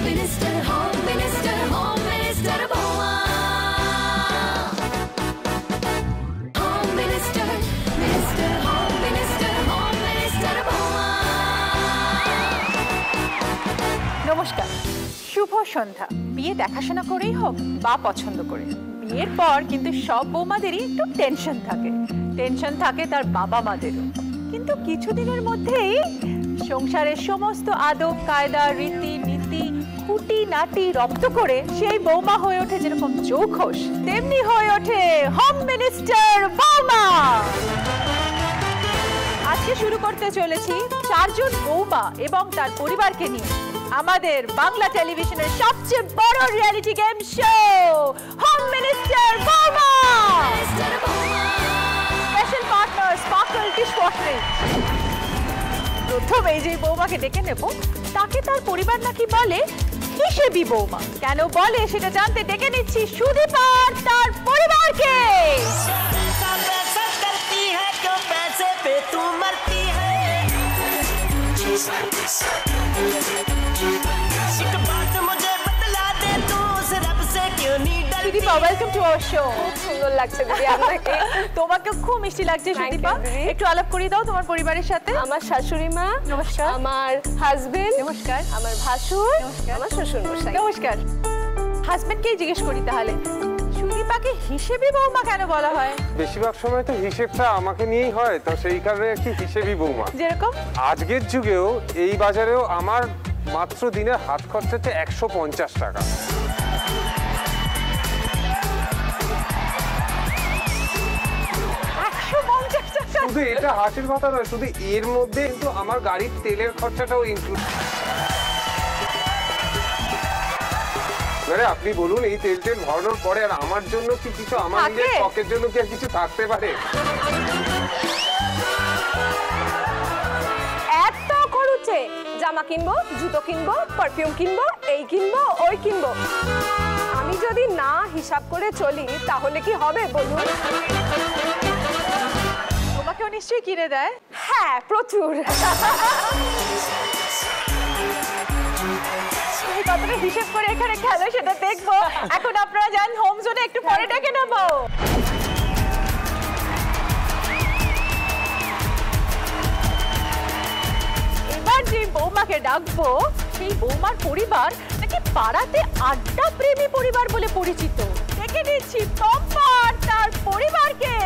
Minister, Home Minister, Home Minister Boma. Home Minister, Minister, Home Minister, Home Minister Boma. নমস্কার, শুভ সন্ধ্যা। বিয়ে দেখাশোনা করেই হোক বা পছন্দ করে, বিয়ের পর কিন্তু সব বৌমাদেরই একটু টেনশন থাকে তার বাবা মাদেরও। কিন্তু কিছুদিনের মধ্যেই সংসারের সমস্ত আদব কায়দা রীতি নীতি খুঁটি নাটি রপ্ত করে সেই বৌমা হয়ে ওঠে যেরকম চৌখস, তেমনি হয়ে ওঠে হোম মিনিস্টার বৌমা। আজকে শুরু করতে চলেছি 4 জন বৌমা এবং তার পরিবারকে নিয়ে আমাদের বাংলা টেলিভিশনের সবচেয়ে বড় reality game show home minister বৌমা। Special partner Sparkle dishwashing. প্রথমে যে বৌমাকে ডেকে নেব তাকে তার পরিবার নাকি বলে হিসেবি বৌমা। কেন বলে সেটা জানতে ডেকে নিচ্ছি সুদীপা আর তার পরিবারকে। Sudipa, welcome to our show. খুব সুন্দর লাগছে দিদি আপনাকে। তোমাকে খুব মিষ্টি লাগছে সুদীপা। একটু আলাপ করিয়ে দাও তোমার পরিবারের সাথে। আমার শাশুড়ি মা নমস্কার, আমার হাজবেন্ড নমস্কার, আমার ভাসুর আমার শ্বশুর মশাই নমস্কার। হাজবেন্ডকেই জিজ্ঞেস করি তাহলে, সুদীপাকে হিসেবি বৌমা কেন বলা হয়? বেশিরভাগ সময় তো হিসেবটা আমাকে নিয়েই হয়, তো সেই কারণে একটি হিসেবি বৌমা। যেরকম আজকের যুগেও এই বাজারেও আমার মাত্র দিনের হাত খরচা হচ্ছে 150 টাকা। শুধু এটা হাসির কথা নয়, শুধু এর মধ্যে কিন্তু আমার গাড়ির তেলের খরচাটাও ইনক্লুড। আপনি বলুন, এই তেল ভরানোর পরে আর আমার জন্য কি কিছু, আমার নিজের শখের জন্য কি আর কিছু থাকতে পারে? এত খরচে জামা কিনবো, জুতো কিনবো, পারফিউম কিনবো, এই কিনবো, ওই কিনবো। আমি যদি না হিসাব করে চলি তাহলে কি হবে বলুন? তোমাকেও নিশ্চয়ই কিনে দেয়। হ্যাঁ, প্রচুর। কতটা হিসেব করে এখানে খেলো সেটা দেখবো। এখন আপনারা যান হোম জোনে, একটু পরে ডেকে নেবো। এবার যে বৌমাকে ডাকবো সেই বৌমার পরিবার নাকি পাড়াতে আড্ডা প্রেমী পরিবার বলে পরিচিত। ডেকে নিচ্ছি পম্পা আর তার পরিবারকে।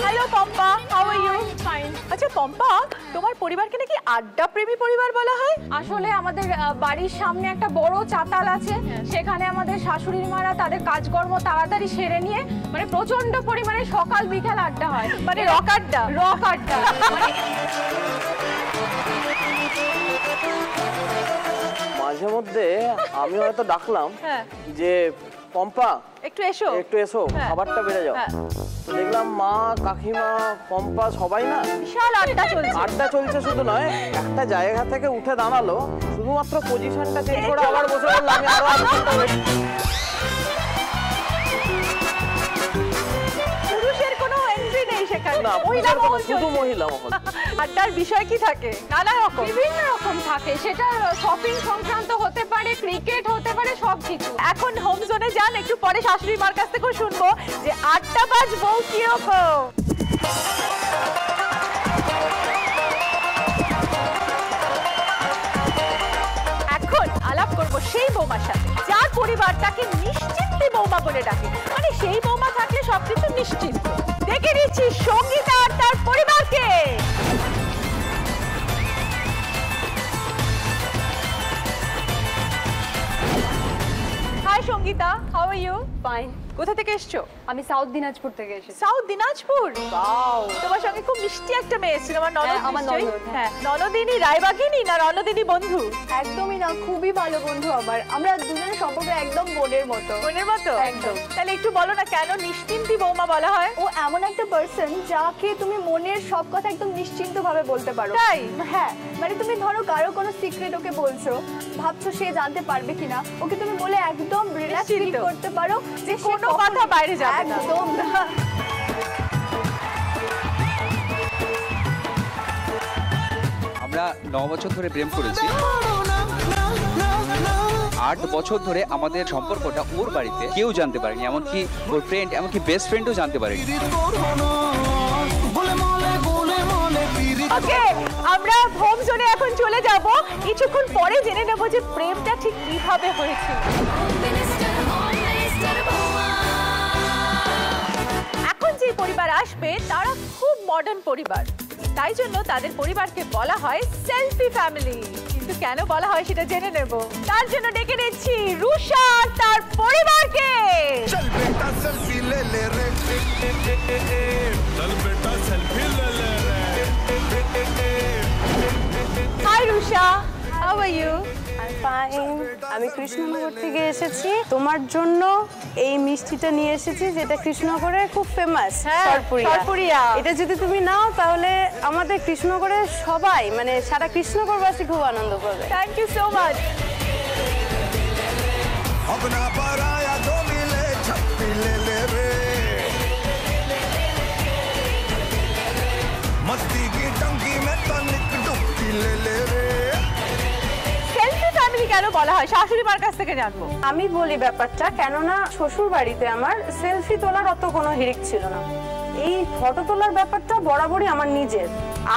Hello Pampa, how are you? Fine. আচ্ছা পম্পা, তোমার পরিবারকে নাকি আড্ডা প্রেমী পরিবার বলা হয়? আসলে আমাদের বাড়ির সামনে একটা বড় চাতাল আছে, সেখানে আমাদের শাশুড়ি মারা তাদের কাজকর্ম তাড়াতাড়ি সেরে নিয়ে মানে প্রচন্ড পরিমাণে সকাল বিকাল আড্ডা হয়, মানে রক আড্ডা। রক আড্ডা। মাঝে মধ্যে আমি হয়তো ডাকলাম যে পম্পা একটু এসো, একটু এসো, খাবারটা বেড়ে যাও। তো দেখলাম মা, কাকিমা, পম্পা সবাই না বিশাল আড্ডা চলছে। আড্ডা চলছে শুধু নয়, একটা জায়গা থেকে উঠে দাঁড়ালো, শুধুমাত্র পজিশনটা চেঞ্জ করে আবার বসে বললাম আমি আরো পুরুষের কোনো এন্ট্রি নেই সেখানে, না, মহিলা মহল শুধু চলছে। মহিলা মহল। আড্ডার বিষয় কি থাকে? নানা রকম, বিভিন্ন রকম থাকে, সেটা শপিং সংক্রান্ত হতে পারে, ক্রিকেট হতে পারে, সব কিছু। এখন হোম জোনে যান, একটু পরে শাশুড়ি মার কাছ থেকেও শুনবো যে আড্ডাবাজ বউ কিরকম। এখন আলাপ করবো সেই বৌমার সাথে যার পরিবার তাকে নিশ্চিন্তে বৌমা বলে ডাকে, মানে সেই বৌমা থাকলে সবকিছু নিশ্চিন্ত। দেখে দিচ্ছি সঙ্গীতা আর তার পরিবারকে। Hi Sangeeta, how are you? Fine. কোথা থেকে এসছো? আমি সাউথ দিনাজপুর থেকে এসেছি। সাউথ দিনাজপুর? ওয়াও, তোমার সঙ্গে খুব মিষ্টি একটা মেয়ে ছিল, আমার ননদ। আমার নিশ্চয়ই? ননদ। হ্যাঁ, ননদিনী রায়বাগিনী না রণদিনী বন্ধু? একদমই না, খুবই ভালো বন্ধু আমার। আমরা দুজনের সম্পর্ক একদম বোনের মতো। বোনের মতো? একদম। তাহলে একটু বলো না কেন নিশ্চিন্তি বৌমা বলা হয়? ও এমন একটা পার্সন যাকে তুমি মনের সব কথা একদম নিশ্চিন্ত ভাবে বলতে পারো। তাই? হ্যাঁ, মানে তুমি ধরো কারো কোনো সিক্রেট ওকে বলছো, ভাবছো সে জানতে পারবে কিনা, ওকে তুমি বলে একদম রিল্যাক্স ফিল নিশ্চিন্ত। করতে পারো যে কোনো কথা বাইরে যাবে না। একদম না। 9 বছর ধরে প্রেম করেছি। 8 বছর ধরে আমাদের সম্পর্কটা ওর বাড়িতে কেউ জানতে পারেনি, এমনকি ওর ফ্রেন্ড, এমনকি বেস্ট ফ্রেন্ডও জানতে পারেনি। ওকে, আমরা হোম জোনে এখন চলে যাব। কিছুক্ষণ পরে জেনে নেব যে প্রেমটা ঠিক কিভাবে হয়েছিল। এখন যে পরিবার আসবে তারা খুব মডার্ন পরিবার, তাই জন্য তাদের পরিবারকে বলা হয় সেলফি ফ্যামিলি। কিন্তু কেন বলা হয় সেটা জেনে নেব। তার জন্য ডেকে নিচ্ছি রুষা আর তার পরিবারকে। चल बेटा सेल्फी ले ले रे चल बेटा सेल्फी ले ले रे high Rusha, how are you? আমি কৃষ্ণনগর থেকে এসেছি। তোমার জন্য এই মিষ্টিটা নিয়ে এসেছি, যেটা কৃষ্ণনগরে খুব ফেমাস, সরপুরিয়া। এটা যদি তুমি নাও তাহলে আমাদের কৃষ্ণনগরের সবাই, মানে সারা কৃষ্ণনগরবাসী খুব আনন্দ পাবে। Thank you so much. अपना पराया दो मिले छप्पी ले ले रे मस्ती की टंकी में तनिक डुबकी ले ले रे সেলফি ফ্যামিলি কেন বলা হয় শাশুড়ি মার কাছ থেকে জানবো। আমি বলি ব্যাপারটা, কেননা শ্বশুর বাড়িতে আমার সেলফি তোলার অত কোনো হিড়িক ছিল না। এই ফটো তোলার ব্যাপারটা বরাবরই আমার নিজের।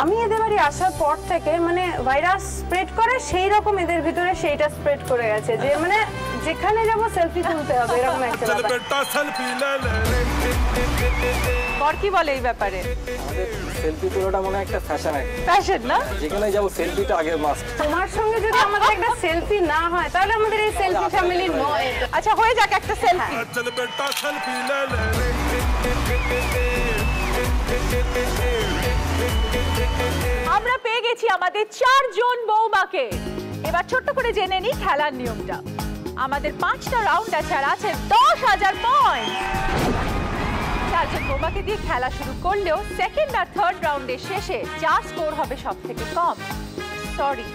আমি এদের বাড়ি আসার পর থেকে মানে ভাইরাস স্প্রেড করে সেই রকম এদের ভিতরে সেইটা স্প্রেড করে গেছে, যে মানে যেখানে যাব সেলফি তুলতে হবে এরকম একটা चल ব্যাপার। बेटा सेल्फी ले ले रे বর কি বলে এই ব্যাপারে? আমাদের সেলফি তোলাটা মনে হয় একটা ফ্যাশন, ফ্যাশন না? যেখানে যাবো সেলফিটা আগে মাস্ট। তোমার সঙ্গে যদি আমাদের একটা সেলফি না হয় তাহলে আমাদের এই সেলফি ফ্যামিলি নয়। আচ্ছা, হয়ে যাক একটা সেলফি। चल बेटा सेल्फी ले ले रे আমরা পেয়ে গেছি আমাদের 4 জন বৌমাকে। এবার ছোট্ট করে জেনে নিই খেলার নিয়মটা। আমাদের 5টা রাউন্ড আছে আর আছে 10,000 পয়েন্ট। 4 জন বৌমাকে দিয়ে খেলা শুরু করলেও সেকেন্ড আর থার্ড রাউন্ডের শেষে যার স্কোর হবে সব থেকে কম, সরি,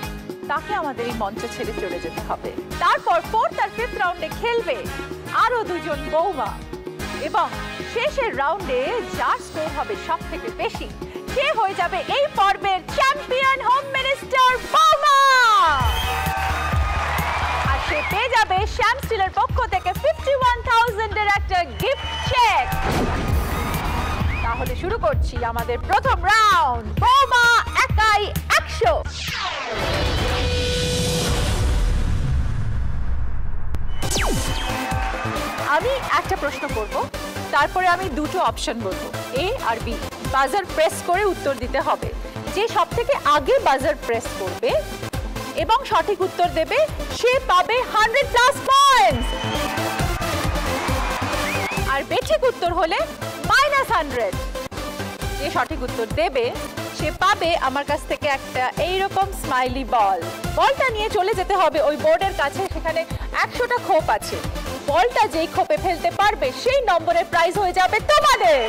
তাকে আমাদের এই মঞ্চ ছেড়ে চলে যেতে হবে। তারপর ফোর্থ আর ফিফথ রাউন্ডে খেলবে আরো 2 জন বৌমা, এবং শেষের রাউন্ডে যার স্কোর হবে সব থেকে বেশি সে হয়ে যাবে এই পর্বের চ্যাম্পিয়ন হোম মিনিস্টার বৌমা। আর সে পেয়ে যাবে শ্যাম স্টিলের পক্ষ থেকে 51,000 এর একটা গিফট চেক। তাহলে শুরু করছি আমাদের প্রথম রাউন্ড, বৌমা একাই 100। আমি একটা প্রশ্ন করব, তারপরে আমি দুটো অপশন বলবো, এ আর বি। বাজার প্রেস করে উত্তর দিতে হবে। যে সবথেকে আগে বাজার প্রেস করবে এবং সঠিক উত্তর দেবে সে পাবে 100+ পয়েন্টস, আর বেঠিক উত্তর হলে -100। যে সঠিক উত্তর দেবে সে পাবে আমার কাছ থেকে একটা এইরকম স্মাইলি বল। বলটা নিয়ে চলে যেতে হবে ওই বোর্ডের কাছে, সেখানে 100টা খোপ আছে। বলটা যেই খোপে ফেলতে পারবে সেই নম্বরের প্রাইজ হয়ে যাবে তোমাদের।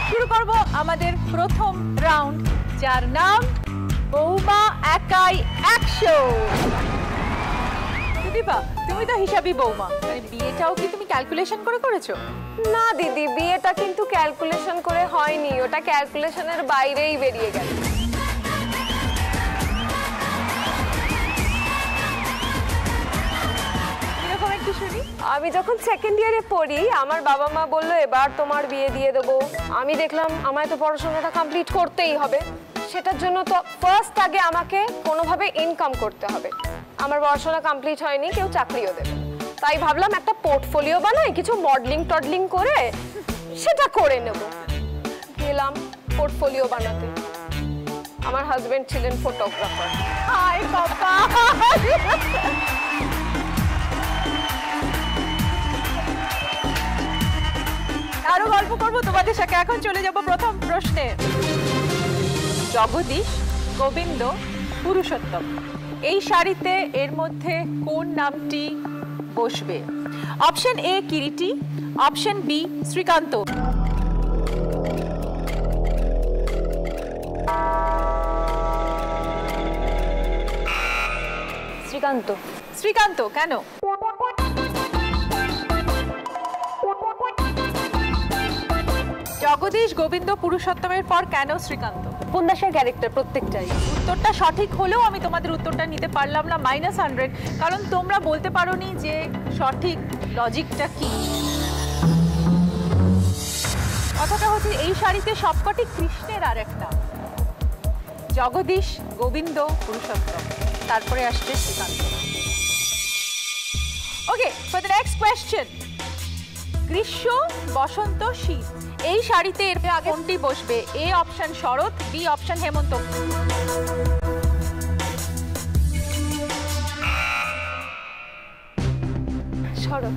শুরু করব আমাদের প্রথম রাউন্ড, যার নাম বৌমা একাই 100। দিদিবা, তুমি তো হিসাবি বৌমা, মানে বিয়েটাও কি তুমি ক্যালকুলেশন করে করেছো? না দিদি, বিয়েটা কিন্তু ক্যালকুলেশন করে হয়নি, ওটা ক্যালকুলেশনের বাইরেই বেরিয়ে গেল। এরকম একটু শুনি। আমি যখন সেকেন্ড ইয়ারে পড়ি আমার বাবা মা বললো এবার তোমার বিয়ে দিয়ে দেবো। আমি দেখলাম আমায় তো পড়াশোনাটা কমপ্লিট করতেই হবে, সেটার জন্য তো ফার্স্ট আগে আমাকে কোনোভাবে ইনকাম করতে হবে। আমার পড়াশোনা কমপ্লিট হয়নি, কেউ চাকরিও দেবে, তাই ভাবলাম একটা পোর্টফোলিও বানাই, কিছু মডেলিং টডলিং করে সেটা করে নেব। গেলাম পোর্টফোলিও বানাতে, আমার হাজবেন্ড ছিলেন ফটোগ্রাফার। হাই বাবা, আরো গল্প করবো তোমাদের সাথে। এখন চলে যাব প্রথম প্রশ্নে। জগদীশ, গোবিন্দ, পুরুষোত্তম, এই সারিতে এর মধ্যে কোন নামটি বসবে? Option A Kiriti, option B Srikanta. Srikanta. Srikanta কেন? জগদীশ, গোবিন্দ, পুরুষোত্তমের পর কেন শ্রীকান্ত? উপন্যাসের ক্যারেক্টার প্রত্যেকটাই। উত্তরটা সঠিক হলেও আমি তোমাদের উত্তরটা নিতে পারলাম না, -100, কারণ তোমরা বলতে পারোনি যে সঠিক লজিকটা কি। কথাটা হচ্ছে এই শাড়িতে সবকটি কৃষ্ণের আর এক নাম, জগদীশ, গোবিন্দ, পুরুষোত্তম, তারপরে আসছে Srikanta. Okay, for the next question, গ্রীষ্ম, বসন্ত, শীত, এই শাড়িতে এর আগে কোনটি বসবে? এ অপশন শরৎ, বি অপশন হেমন্ত। শরৎ।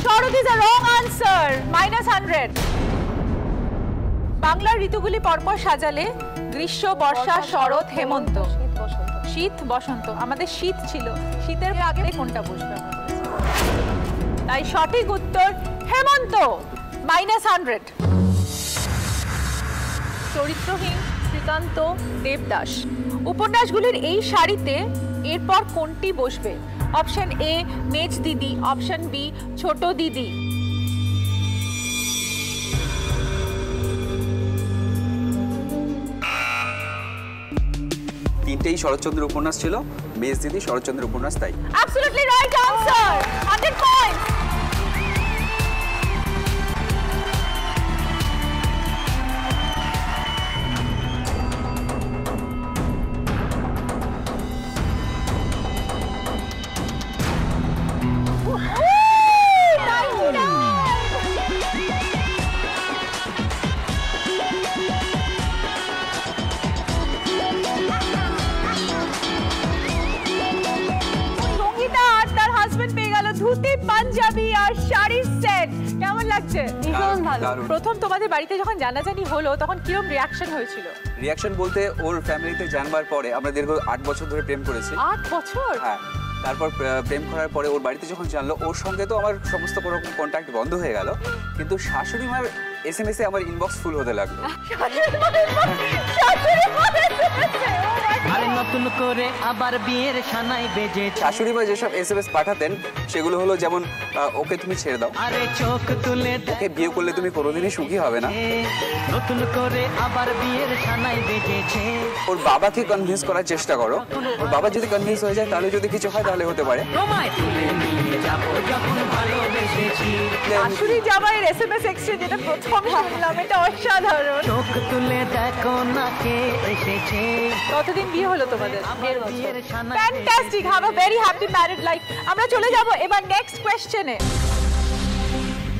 শরৎ ইজ আ রং আনসার, -100। বাংলার ঋতুগুলি পরপর সাজালে গ্রীষ্ম, বর্ষা, শরৎ, হেমন্ত, শীত, বসন্ত। শীত, বসন্ত। আমাদের শীত ছিল, শীতের আগে কোনটা বসবে আমরা বলেছি। তাই সঠিক উত্তর হেমন্ত, -100। চরিত্রহীন, শ্রীকান্ত, দেবদাস, উপন্যাসগুলির এই শাড়িতে এরপর কোনটি বসবে? অপশন এ মেজ দিদি, অপশন বি ছোট দিদি। তিনটেই শরৎচন্দ্রের উপন্যাস ছিল, মেজ দিদি শরৎচন্দ্রের উপন্যাস, তাই Absolutely right answer, 100 points. Dhoti, panjabi আর শাড়ির সেট। কেমন লাগছে? ভীষণ ভালো। প্রথম তোমাদের বাড়িতে যখন জানাজানি হলো তখন কিরকম রিয়াকশন হয়েছিল? রিয়াকশন বলতে ওর ফ্যামিলিতে জানবার পরে আমরা দীর্ঘ 8 বছর ধরে প্রেম করেছি। 8 বছর? হ্যাঁ, তারপর প্রেম করার পরে ওর বাড়িতে যখন জানলো, ওর সঙ্গে তো আমার সমস্ত রকম কন্ট্যাক্ট বন্ধ হয়ে গেল, কিন্তু শাশুড়ি মার SMS-এ আমার ইনবক্স ফুল হতে লাগলো। আরে নতুন করে আবার বিয়ের সানাই বেজেছে। শাশুড়ি মা যেসব SMS পাঠাতেন সেগুলো হলো যেমন, ওকে তুমি ছেড়ে দাও, আরে চোখ তুলে ওকে বিয়ে করলে তুমি কোনোদিনই সুখী হবে না। নতুন করে আবার বিয়ের সানাই বেজেছে। ওর বাবাকে কনভিন্স করার চেষ্টা করো, ওর বাবা যদি কনভিন্স হয়ে যায় তাহলে যদি কিছু হয় তাহলে হতে পারে। তোমায় তুলে নিয়ে যাবো যখন ভালোবেসেছি। শাশুড়ি জামাইয়ের SMS এক্সচেঞ্জ, এটা প্রথম শুনলাম, এটা অসাধারণ। চোখ তুলে দেখো না কে এসেছে। কতদিন বিয়ে হলো তোমাদের? বিয়ের সানাই fantastic, have a very happy married life. আমরা চলে যাব এবার নেক্সট কোয়েশ্চেনে।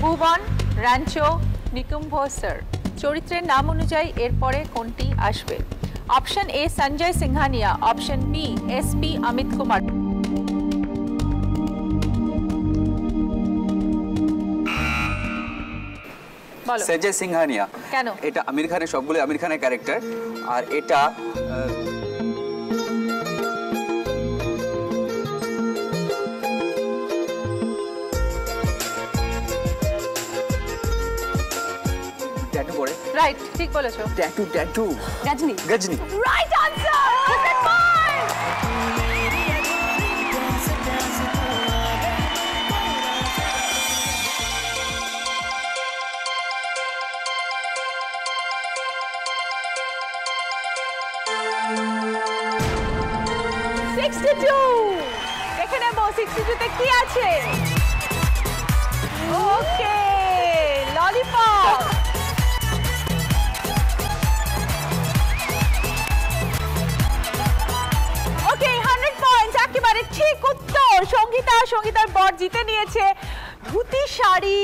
ভুবন, রাঞ্চো, নিকুম্ভ স্যার, চরিত্রের নাম অনুযায়ী এরপরে কোনটি আসবে? Option A Sanjay Singhania, option B SP Amit Kumar. বলো। সঞ্জয় সিংহানিয়া। কেন? এটা আমির খানের, সবগুলো আমির খানের ক্যারেক্টার, আর এটা ট্যাটু করে। রাইট, ঠিক বলেছো। Tattoo Ghajini. Ghajini. Right answer, 100 point. দেখে নেবো 62-তে কি আছে। ওকে, ললিপপ। ওকে, 100 পয়েন্টস, একেবারে ঠিক উত্তর। সঙ্গীতার বর জিতে নিয়েছে ধুতি, শাড়ি,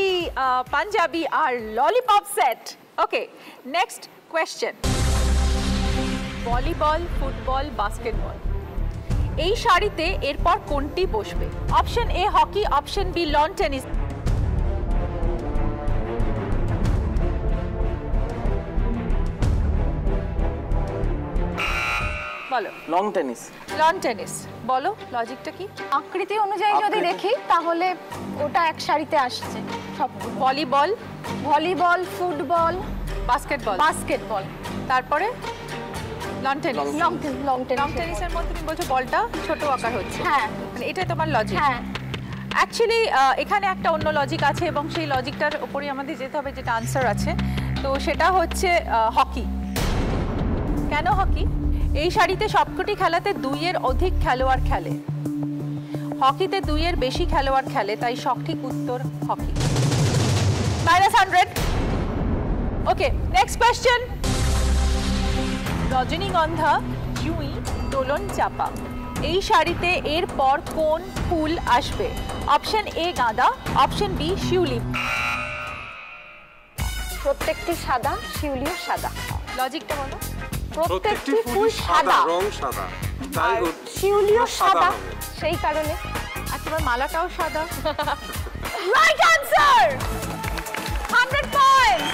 পাঞ্জাবি আর lollipop set. Okay, next question. Volleyball, football, basketball, এই শাড়িতে এরপর কোনটি বসবে? Option A hockey, option B lawn tennis. বলো। Long tennis. লন টেনিস, বলো লজিকটা কি? আকৃতি অনুযায়ী যদি দেখি তাহলে ওটা এক শাড়িতে আসছে সবগুলো। Volleyball, volleyball, football, basketball, basketball, তারপরে lawn tennis. Long long tennis. টেনিসের মধ্যে তুমি বলছো বলটা ছোট আকার হচ্ছে। হ্যাঁ, মানে এটাই তোমার লজিক। হ্যাঁ, অ্যাকচুয়ালি এখানে একটা অন্য লজিক আছে এবং সেই লজিকটার উপরেই আমাদের যেতে হবে, যেটা আনসার আছে। তো সেটা হচ্ছে হকি। কেন হকি? এই শাড়িতে সবকটি খেলাতে 2-এর অধিক খেলোয়াড় খেলে। হকিতে 2-এর বেশি খেলোয়াড় খেলে, তাই সঠিক উত্তর হকি। -100। ওকে, নেক্সট কোয়েশ্চেন। রজনীগন্ধা, জুঁই, দোলন চাপা, এই শাড়িতে এর পর কোন ফুল আসবে? অপশন এ গাঁদা, অপশন বি শিউলি। প্রত্যেকটি সাদা, শিউলিও সাদা। লজিকটা বলো। প্রত্যেকটি ফুল সাদা, রং সাদা, তাই শিউলিও সাদা, হবে। সেই কারণে। আর তোমার মালাটাও সাদা। Right answer, 100 points.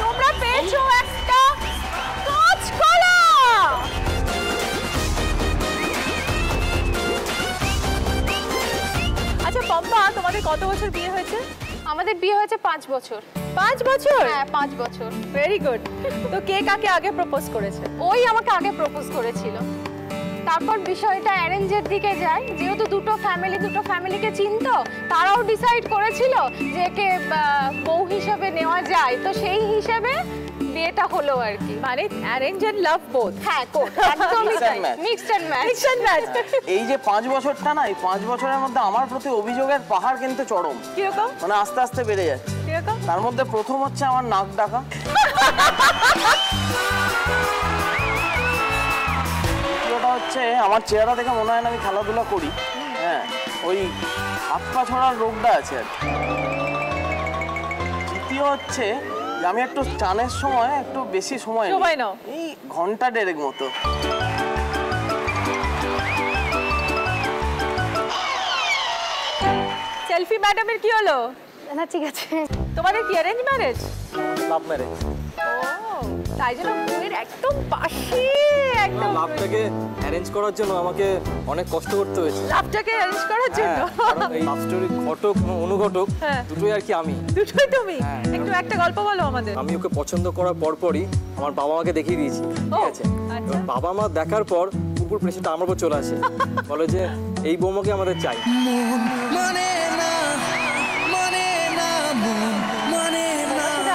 তোমরা পেয়েছো একটা কাঁচকলা। আচ্ছা পম্পা, তোমাদের কত বছর বিয়ে হয়েছে? আমাদের বিয়ে হয়েছে 5 বছর। 5 বছর? হ্যাঁ, 5 বছর। Very good. তো কে কাকে আগে প্রপোজ করেছে? ওই আমাকে আগে প্রপোজ করেছিল। তারপর বিষয়টা অ্যারেঞ্জের দিকে যায়, যেহেতু দুটো ফ্যামিলিকে চিনতো, তারাও ডিসাইড করেছিল যে একে বউ হিসেবে নেওয়া যায়, তো সেই হিসেবে বিয়েটা হলো আর কি। মানে অ্যারেঞ্জ এন্ড লাভ বোথ। হ্যাঁ, একদমই Mix তাই, and match. Mixed and match. এই যে 5 বছরটা না, এই 5 বছরের মধ্যে আমার প্রতি অভিযোগের পাহাড় কিন্তু চরম, কিরকম? মানে আস্তে আস্তে বেড়ে যাচ্ছে। কিরকম? তার মধ্যে প্রথম হচ্ছে আমার নাক ডাকা, দ্বিতীয়টা হচ্ছে আমার চেহারা দেখে মনে হয় না আমি খেলাধুলা করি। হ্যাঁ, ওই হাত পা ছড়ার রোগটা আছে আর কি। তৃতীয় হচ্ছে যে আমি একটু চানের সময় একটু বেশি সময় নাও। এই ঘন্টা 1.5 মতো। সেলফি ম্যাডামের কি হলো? না, ঠিক আছে। তোমাদের কি অ্যারেঞ্জ ম্যারেজ? Love marriage. তাই জন্য বউয়ের একদম পাশে, একদম লাভটাকে অ্যারেঞ্জ করার জন্য আমাকে অনেক কষ্ট করতে হয়েছে। লাভটাকে অ্যারেঞ্জ করার জন্য। কারণ এই লাভ স্টোরি ঘটক অনুঘটক হ্যাঁ। দুটোই আর কি আমি। দুটোই তুমি? হ্যাঁ। একটু একটা গল্প বলো আমাদের। আমি ওকে পছন্দ করার পরপরই আমার বাবা মাকে দেখিয়ে দিয়েছি, ঠিক আছে? আচ্ছা। এবার বাবা মা দেখার পর উপর প্রেশারটা আমার উপর চলে আসে, বলে যে এই বৌমাকে আমাদের চাই।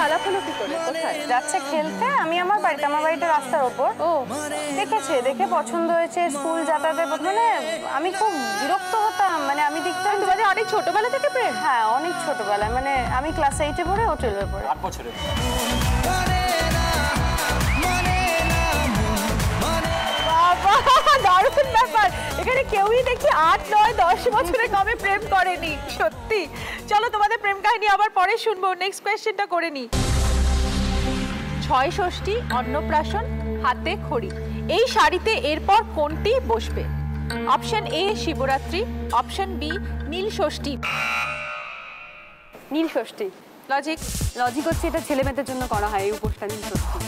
আলাপ হলো কি করে? কোথায়? যাচ্ছে খেলতে, আমি আমার বাড়িটা রাস্তার ওপর। ও, দেখে পছন্দ হয়েছে। স্কুল যাতায়াতের মানে আমি খুব বিরক্ত হতাম, মানে আমি দেখতাম তোমাদের অনেক ছোটবেলা থেকে প্রেম? হ্যাঁ, অনেক ছোটবেলায়, মানে আমি ক্লাস 8-এ পড়ে, ও 12-এ পড়ে। 8 বছরে। বাবা, দারুণ ব্যাপার। এখানে কেউই দেখি 8, 9, 10 বছরে কমে প্রেম করেনি। সত্যি। চলো তোমাদের প্রেম কাহিনী আবার পরে শুনবো। নেক্সট কোয়েশ্চেনটা করে নি। 6 ষষ্ঠী, অন্নপ্রাশন, হাতে খড়ি, এই শাড়িতে এরপর কোনটি বসবে? Option A Shivratri, option B Neel Shashthi. Neel Shashthi. Logic হচ্ছে এটা ছেলে মেয়েদের জন্য করা হয়, এই উপোসটা নীল ষষ্ঠী।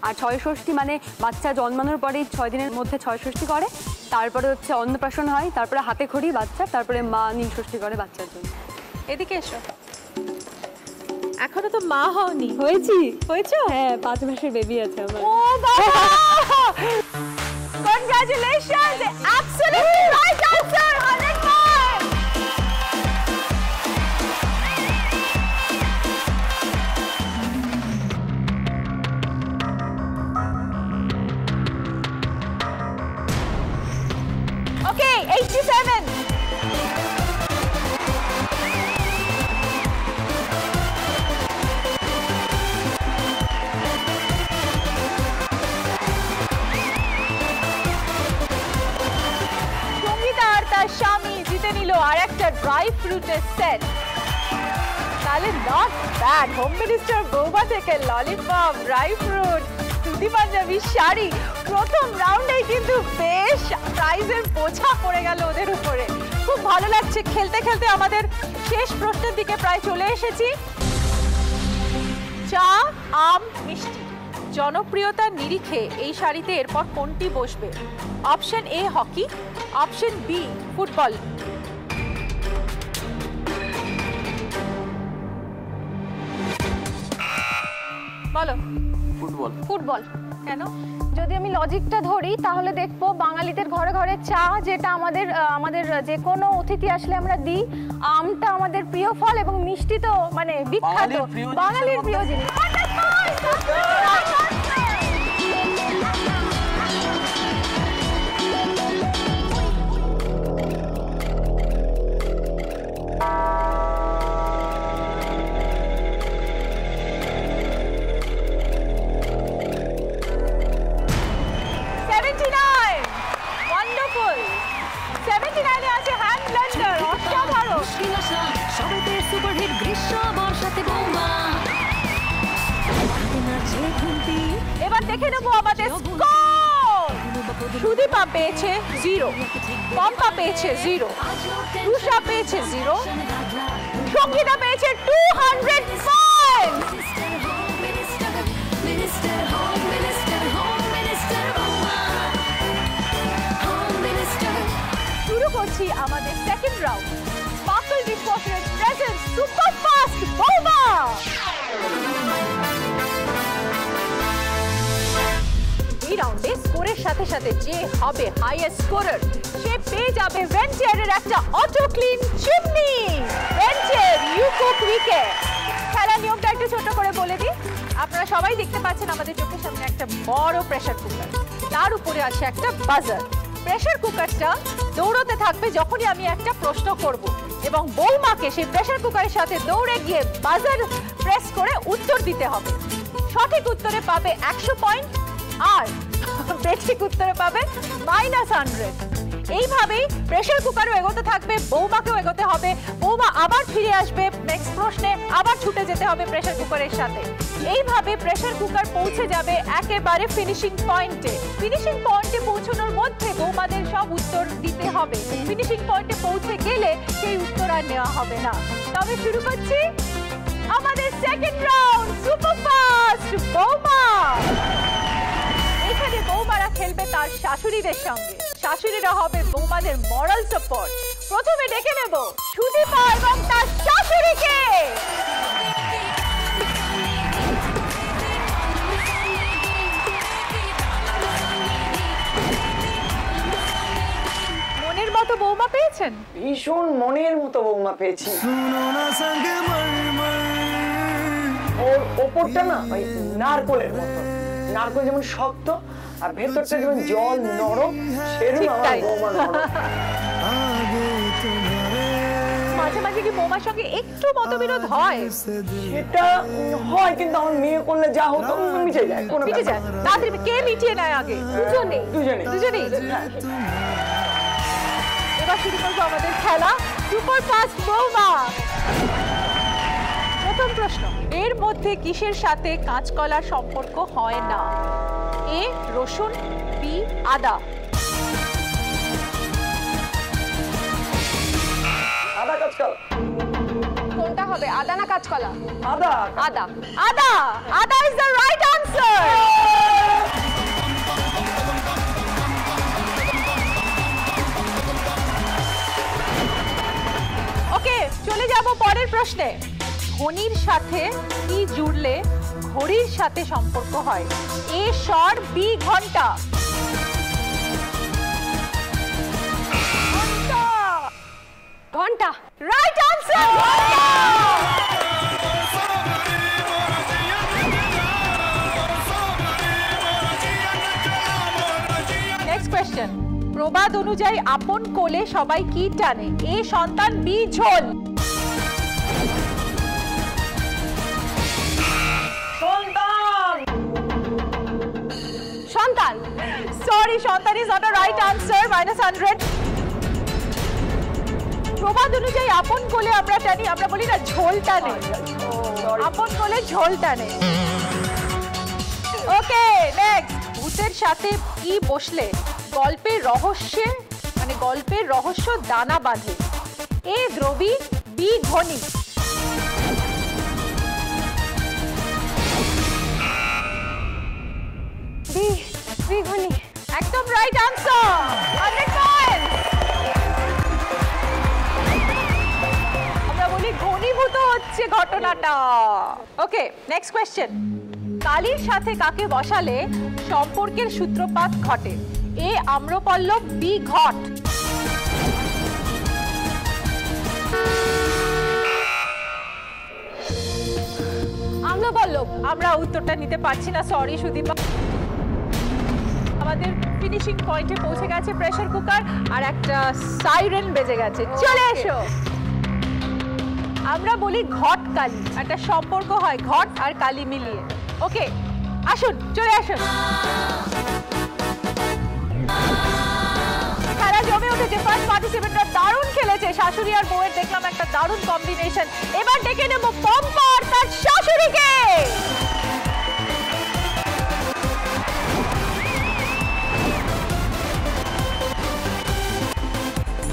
আর 6 ষষ্ঠী মানে বাচ্চা জন্মানোর পরেই 6 দিনের মধ্যে 6 ষষ্ঠী করে, তারপরে হচ্ছে অন্নপ্রাশন হয়, তারপরে হাতে খড়ি বাচ্চা, তারপরে মা নীল ষষ্ঠী করে বাচ্চার জন্য। এদিকে এসো। এখনো তো মা হওনি। হয়েছো? হ্যাঁ, 5 মাসের বেবি আছে আমার। ও বাবা, congratulations, absolutely right answer, 100 point. Okay, 87। তার স্বামী জিতে নিল আর একটা ড্রাই ফ্রুটের সেট। তাহলে নট ব্যাড। হোম মিনিস্টার বৌমা থেকে ললিপপ, ড্রাই ফ্রুট, সুতি পাঞ্জাবি, শাড়ি, প্রথম রাউন্ডেই কিন্তু বেশ প্রাইজের বোঝা পড়ে গেল ওদের উপরে। খুব ভালো লাগছে। খেলতে খেলতে আমাদের শেষ প্রশ্নের দিকে প্রায় চলে এসেছি। চা, আম, মিষ্টি, জনপ্রিয়তার নিরিখে এই শাড়িতে এরপর কোনটি বসবে? Option A hockey, option B football. বলো। ফুটবল। ফুটবল। কেন? যদি আমি লজিকটা ধরি তাহলে দেখবো বাঙালিদের ঘরে ঘরে চা, যেটা আমাদের যে কোনো অতিথি আসলে আমরা দিই। আমটা আমাদের প্রিয় ফল এবং মিষ্টি তো মানে বিখ্যাত, বাঙালির প্রিয় জিনিস। সুপারহিট গ্রীষ্ম বর্ষাতে বৌমা। এবার দেখে নেবো আমাদের স্কোর। সুদীপা পেয়েছে 0, পম্পা পেয়েছে 0, রুষা পেয়েছে 0, সঙ্গীতা পেয়েছে 200 পয়েন্ট। শুরু করছি আমাদের সেকেন্ড রাউন্ড। স্পার্কল ডিশওয়াশারের প্রেজেন্ট সুপার ফাস্ট বৌমা। এই রাউন্ডে স্কোরের সাথে সাথে যে হবে হাইয়েস্ট স্কোরার সে পেয়ে যাবে ভেন্টিয়ারের একটা অটো ক্লিন চিমনি। ভেন্টিয়ার ইউকো কুইকে। খেলার নিয়মটা একটু ছোট করে বলে দিই। আপনারা সবাই দেখতে পাচ্ছেন আমাদের চোখের সামনে একটা বড় প্রেসার কুকার, তার উপরে আছে একটা বাজার। প্রেসার কুকারটা দৌড়তে থাকবে যখনই আমি একটা প্রশ্ন করব, এবং বৌমাকে সেই প্রেসার কুকারের সাথে দৌড়ে গিয়ে বাজার প্রেস করে উত্তর দিতে হবে। সঠিক উত্তরে পাবে 100 পয়েন্ট, আর বেঠিক উত্তরে পাবে -100। এইভাবেই প্রেসার কুকারও এগোতে থাকবে, বৌমাকেও এগোতে হবে। বৌমা আবার ফিরে আসবে নেক্সট প্রশ্নে, আবার ছুটে যেতে হবে প্রেসার কুকারের সাথে। এইভাবে প্রেসার কুকার পৌঁছে যাবে একেবারে ফিনিশিং পয়েন্টে। ফিনিশিং পয়েন্টে পৌঁছানোর মধ্যে বৌমাদের সব উত্তর দিতে হবে। ফিনিশিং পয়েন্টে পৌঁছে গেলে সেই উত্তর আর নেওয়া হবে না। তবে শুরু করছি আমাদের সেকেন্ড রাউন্ড, সুপার ফাস্ট বৌমা। এখানে বৌমারা খেলবে তার শাশুড়িদের সঙ্গে। শাশুড়িরা হবে বৌমাদের মরাল সাপোর্ট। প্রথমে ডেকে নেব সুদীপা এবং তার শাশুড়িকে। মনের মতো বৌমা পেয়েছেন? ভীষণ মনের মতো বৌমা পেয়েছি। ওর ওপরটা না ওই নারকোলের মতো, নারকোল যেমন শক্ত আর ভেতরটা যেমন জল নরম, সেরকম আমার বৌমা নরম। মাঝে মাঝে কি বৌমার সঙ্গে একটু মতবিরোধ হয়? সেটা হয়, কিন্তু আমার মেয়ে করলে যা হতো মিটে যায়। মিটে যায়? তাড়াতাড়ি কে মিটিয়ে নেয় আগে? দুজনেই। হ্যাঁ। এবার শুরু করবো আমাদের খেলা সুপার ফাস্ট বৌমা। প্রথম প্রশ্ন, এর মধ্যে কিসের সাথে কাঁচকলার সম্পর্ক হয় না? এ রসুন, বি আদা। আদা কাঁচকলা। কোনটা হবে, আদা না কাঁচকলা? আদা। আদা। আদা। আদা ইজ দ্য রাইট আনসার। ওকে, চলে যাব পরের প্রশ্নে। ঘড়ির সাথে কি জুড়লে ঘড়ির সাথে সম্পর্ক হয়? এ স্বর, বি ঘন্টা। ঘন্টা। Right answer. নেক্সট কোয়েশ্চেন, প্রবাদ অনুযায়ী আপন কোলে সবাই কি টানে? এ সন্তান, বি ঝোল। সন্তান। সরি, সন্তান is not a right answer, -100। প্রবাদ অনুযায়ী আপন কোলে আমরা টানি, আমরা বলি না ঝোল টানে। আপন কোলে ঝোল টানে। ওকে, নেক্সট, ভূতের সাথে কি বসলে গল্পের রহস্য দানা বাঁধে? এ দ্রবী, বি ধ্বনি। বি ধ্বনি। একদম রাইট আনসার, 100 পয়েন্ট। আমরা বলি ঘনীভূত হচ্ছে ঘটনাটা। ওকে, নেক্সট কোয়েশ্চেন, কালীর সাথে কাকে বসালে সম্পর্কের সূত্রপাত ঘটে? এ আম্রপল্লব, বি ঘট। আম্রপল্লব। আমরা উত্তরটা নিতে পারছি না, সরি সুদীপা। আমাদের ফিনিশিং পয়েন্টে পৌঁছে গেছে প্রেসার কুকার, আর একটা সাইরেন বেজে গেছে। চলে এসো। আমরা বলি ঘট কালী, একটা সম্পর্ক হয় ঘট আর কালী মিলিয়ে। ওকে, আসুন, চলে আসুন। খেলা জমে উঠেছে, ফার্স্ট পার্টিসিপেন্টরা দারুণ খেলেছে। শাশুড়ি আর বউয়ের দেখলাম একটা দারুণ কম্বিনেশন। এবার ডেকে নেব পম্পা আর তার শাশুড়িকে।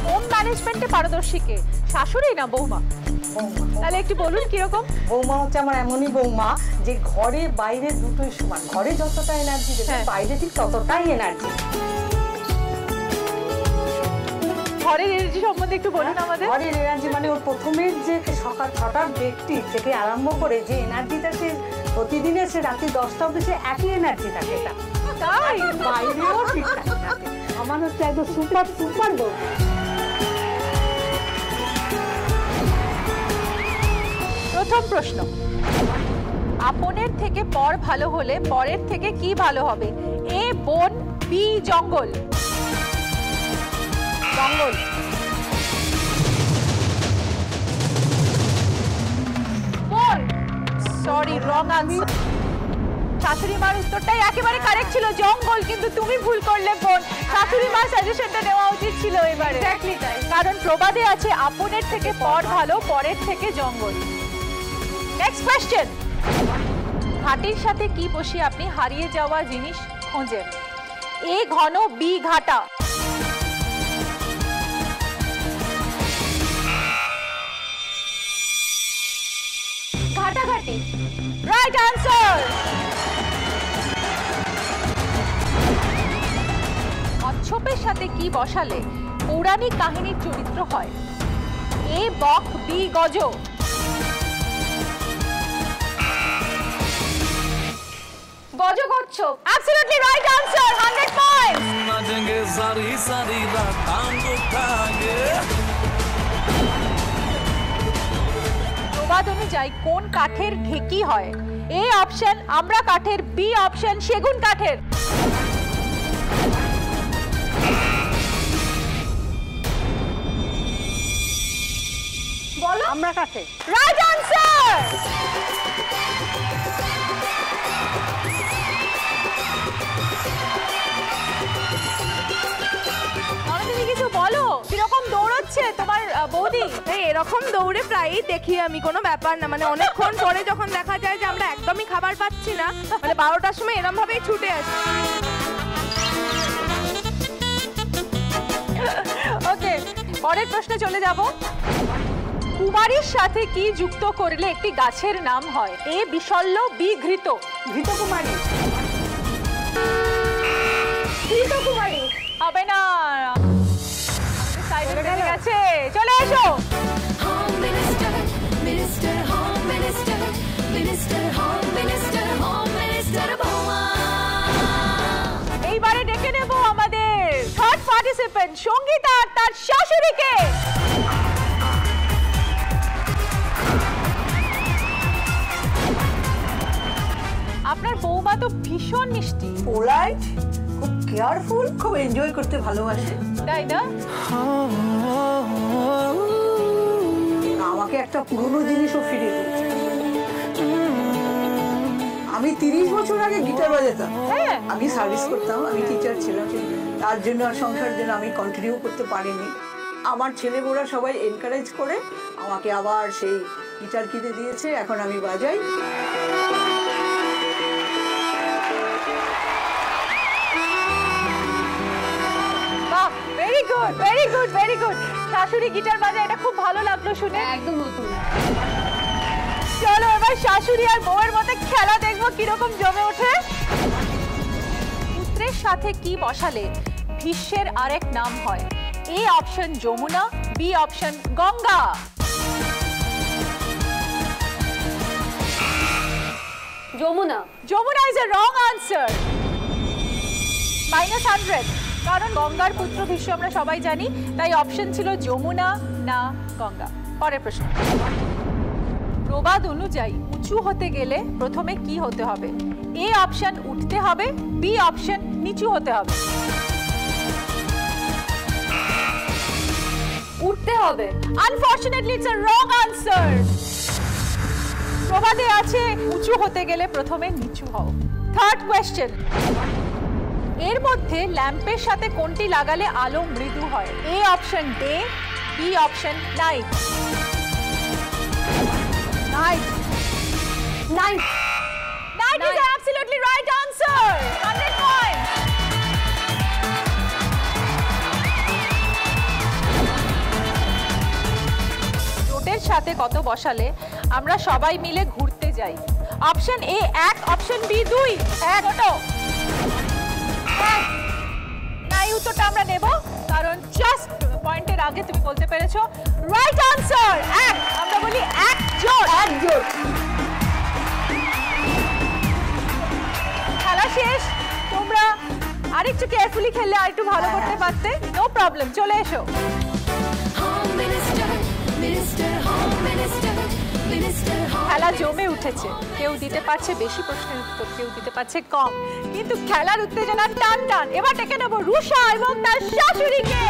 হোম ম্যানেজমেন্টে পারদর্শী কে, শাশুড়ি না বৌমা? তাহলে একটু বলুন কিরকম? বৌমা হচ্ছে আমার এমনই বৌমা যে ঘরে বাইরে দুটোই সমান। ঘরে যতটা এনার্জি দেবে বাইরে ঠিক ততটাই এনার্জি। ঘরের এনার্জি সম্বন্ধে একটু বলুন আমাদের। ঘরের এনার্জি মানে ওর প্রথমের যে সকাল 6টার ব্যক্তি থেকে আরম্ভ করে যে এনার্জিটা সে প্রতিদিনের সে রাত্রি 10টা অবধি সে একই এনার্জি থাকে। এটা তাই বাইরেও ঠিকঠাক থাকে। আমার হচ্ছে একদম সুপার সুপার বউ। প্রথম প্রশ্ন, আপনের থেকে পর ভালো হলে পরের থেকে কি ভালো হবে? এ বন, বি জঙ্গল। জঙ্গল। বন। Sorry, wrong answer. শাশুড়ি মার উত্তরটাই একেবারে কারেক্ট ছিল, জঙ্গল। কিন্তু তুমি ভুল করলে বোন। শাশুড়ি মার সাজেশনটা নেওয়া উচিত ছিল এবারে। এক্স্যাক্টলি তাই, কারণ প্রবাদে আছে আপনের থেকে পর ভালো, পরের থেকে জঙ্গল। নেক্সট কোশ্চেন, ঘাটির সাথে কি বসিয়ে আপনি হারিয়ে যাওয়া জিনিস খোঁজেন? এ ঘন, বি ঘাটা। ঘাটাঘাটি। Right answer. কচ্ছপের সাথে কি বসালে পৌরাণিক কাহিনীর চরিত্র হয়? এ বক, বি গজ। গজ কচ্ছপ। Absolutely right answer, 100 points. नाचेंगे सारी सारी रात टांग उठाएंगे। প্রবাদ অনুযায়ী কোন কাঠের ঢেকি হয়? এ অপশন আমরা কাঠের, বি অপশন সেগুন কাঠের। বলো। আমরা কাঠের। Right answer. কিছু বলো, কিরকম দৌড়চ্ছে তোমার বৌদি? এরকম দৌড়ে প্রায়ই দেখি আমি, কোনো ব্যাপার না। মানে অনেকক্ষণ পরে যখন দেখা যায় যে আমরা একদমই খাবার পাচ্ছি না, মানে 12টার সময় এরকম ভাবেই ছুটে আসি। ওকে, পরের প্রশ্নে চলে যাব। কুমারীর সাথে কি যুক্ত করলে একটি গাছের নাম হয়? এ বিশল্য, বি ঘৃত। ঘৃত কুমারী। ঘৃত কুমারী হবে না, সাইডে বেজে গেছে। চলে এসো। Home Minister, Minister, Home Minister, Minister, Home Minister, Home Minister বৌমা। এইবারে ডেকে নেব আমাদের থার্ড পার্টিসিপেন্ট সঙ্গীতা আর তার শাশুড়িকে। আপনার বৌমা তো ভীষণ মিষ্টি, পোলাইট, খুব কেয়ারফুল, খুব এনজয় করতে ভালোবাসে, তাই না? আমাকে একটা পুরনো জিনিসও ফিরে দিয়েছে। আমি 30 বছর আগে গিটার বাজাতাম। আমি সার্ভিস করতাম, আমি টিচার ছিলাম। তার জন্য আর সংসারের জন্য আমি কন্টিনিউ করতে পারিনি। আমার ছেলেমেয়েরা সবাই এনকারেজ করে আমাকে আবার সেই গিটার কিনে দিয়েছে, এখন আমি বাজাই। বাহ, very good, very good, very good. শাশুড়ি গিটার বাজায়, এটা খুব ভালো লাগলো শুনে। একদম নতুন। চলো এবার শাশুড়ি আর বউয়ের মধ্যে খেলা দেখবো কিরকম জমে ওঠে। পুত্রের সাথে কি বসালে ভীষ্মের আরেক নাম হয়? A option Yamuna, B option Ganga. Yamuna. Yamuna is a wrong answer. -100, কারণ গঙ্গার পুত্র ভীষ্ম আমরা সবাই জানি, তাই অপশন ছিল যমুনা না গঙ্গা। পরের প্রশ্ন, প্রবাদ অনুযায়ী উঁচু হতে গেলে প্রথমে কি হতে হবে? এ অপশন উঠতে হবে, বি অপশন নিচু হতে হবে। উঠতে হবে। Unfortunately it's a wrong answer. প্রবাদে আছে উঁচু হতে গেলে প্রথমে নিচু হও। থার্ড কোয়েশ্চেন, এর মধ্যে ল্যাম্পের সাথে কোনটি লাগালে আলো মৃদু হয়? A option day, B option night. Night. Night. Night is absolutely right answer. 100 points. রোডের সাথে কত বসালে আমরা সবাই মিলে ঘুরতে যাই? Option A 1, option B 2। 1 ওটো। নাই উত্তরটা আমরা নেব, কারণ জাস্ট পয়েন্টের আগে তুমি বলতে পেরেছো। Right answer 1। আমরা বলি 1 জোড়। 1 জোড়। খেলা শেষ। তোমরা আরেকটু কেয়ারফুলি খেললে আর একটু ভালো করতে পারতে। নো প্রবলেম, চলে এসো। খেলা জমে উঠেছে। কেউ দিতে পারছে বেশি প্রশ্নের উত্তর, কেউ দিতে পারছে কম, কিন্তু খেলার উত্তেজনা টান টান। এবার ডেকে নেব রুষা এবং তার শাশুড়িকে।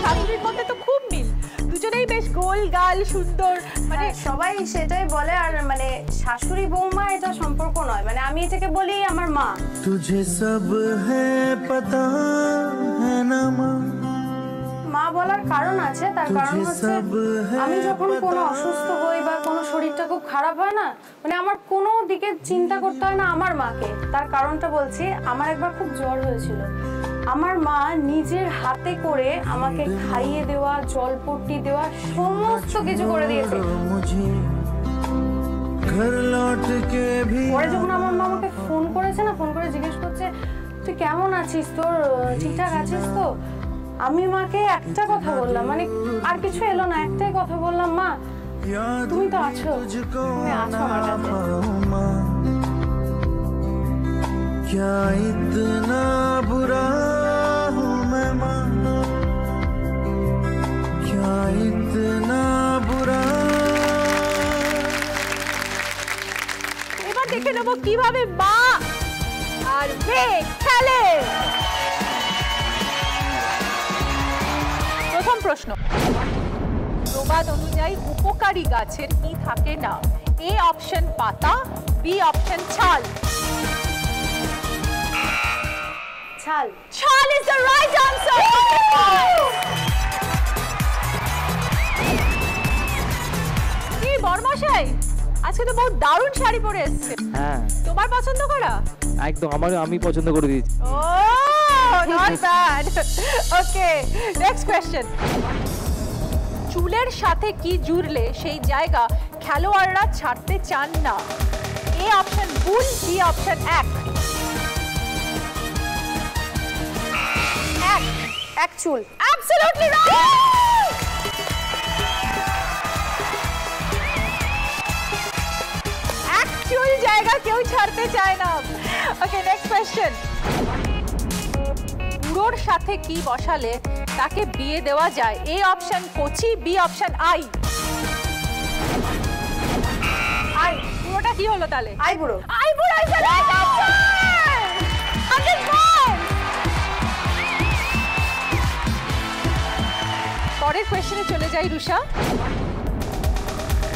শাশুড়ির মধ্যে তো খুব মিল, দুজনেই বেশ গোল গাল সুন্দর, মানে সবাই সেটাই বলে। আর মানে শাশুড়ি বৌমা এটা সম্পর্ক নয়, মানে আমি এটাকে বলি আমার মা। तुझे सब है पता है ना माँ। মা বলার কারণ আছে, তার কারণ হচ্ছে আমি যখন কোনো অসুস্থ হই বা কোনো শরীরটা খুব খারাপ হয় না, মানে আমার কোনো দিকে চিন্তা করতে হয় না আমার মাকে। তার কারণটা বলছি, আমার একবার খুব জ্বর হয়েছিল, আমার মা নিজের হাতে করে আমাকে খাইয়ে দেওয়া, জলপট্টি দেওয়া, সমস্ত কিছু করে দিয়েছে। পরে যখন আমার মা আমাকে ফোন করেছে না, ফোন করে জিজ্ঞেস করছে তুই কেমন আছিস, তোর ঠিকঠাক আছিস তো? আমি মাকে একটা কথা বললাম, মানে আর কিছু এলো না, একটাই কথা বললাম, মা তুমি তো আছো, তুমি আছো আমার কাছে। क्या इतना बुरा हूँ मैं माँ, क्या इतना बुरा। এবার দেখে নেব কিভাবে মা আর মেয়ে খেলে। প্রথম প্রশ্ন, প্রবাদ অনুযায়ী উপকারী গাছের কি থাকে না? এ অপশন পাতা, বি অপশন ছাল। ছাল। ছাল ইজ দ্য রাইট আনসার। কি বর্মশাই, আজকে তো বহুত দারুণ শাড়ি পরে এসেছে। হ্যাঁ, তোমার পছন্দ করা? একদম আমি পছন্দ করে দিয়েছি। ও not bad. Okay, next question, চুলের সাথে কি জুড়লে সেই জায়গা খেলোয়াড়রা ছাড়তে চান না? A option bull, B option এক। এক চুল। Absolutely right. এক চুল জায়গা কেউ ছাড়তে চায় না। ওকে, নেক্সট কোশ্চেন, বুড়োর সাথে কি বসালে তাকে বিয়ে দেওয়া যায়? এ অপশন কচি, বি অপশন আই। আই বুড়োটা কি হলো তাহলে? আই বুড়ো। আই বুড়ো is the right answer. 100 points. পরের কোশ্চেনে চলে যাই রুষা।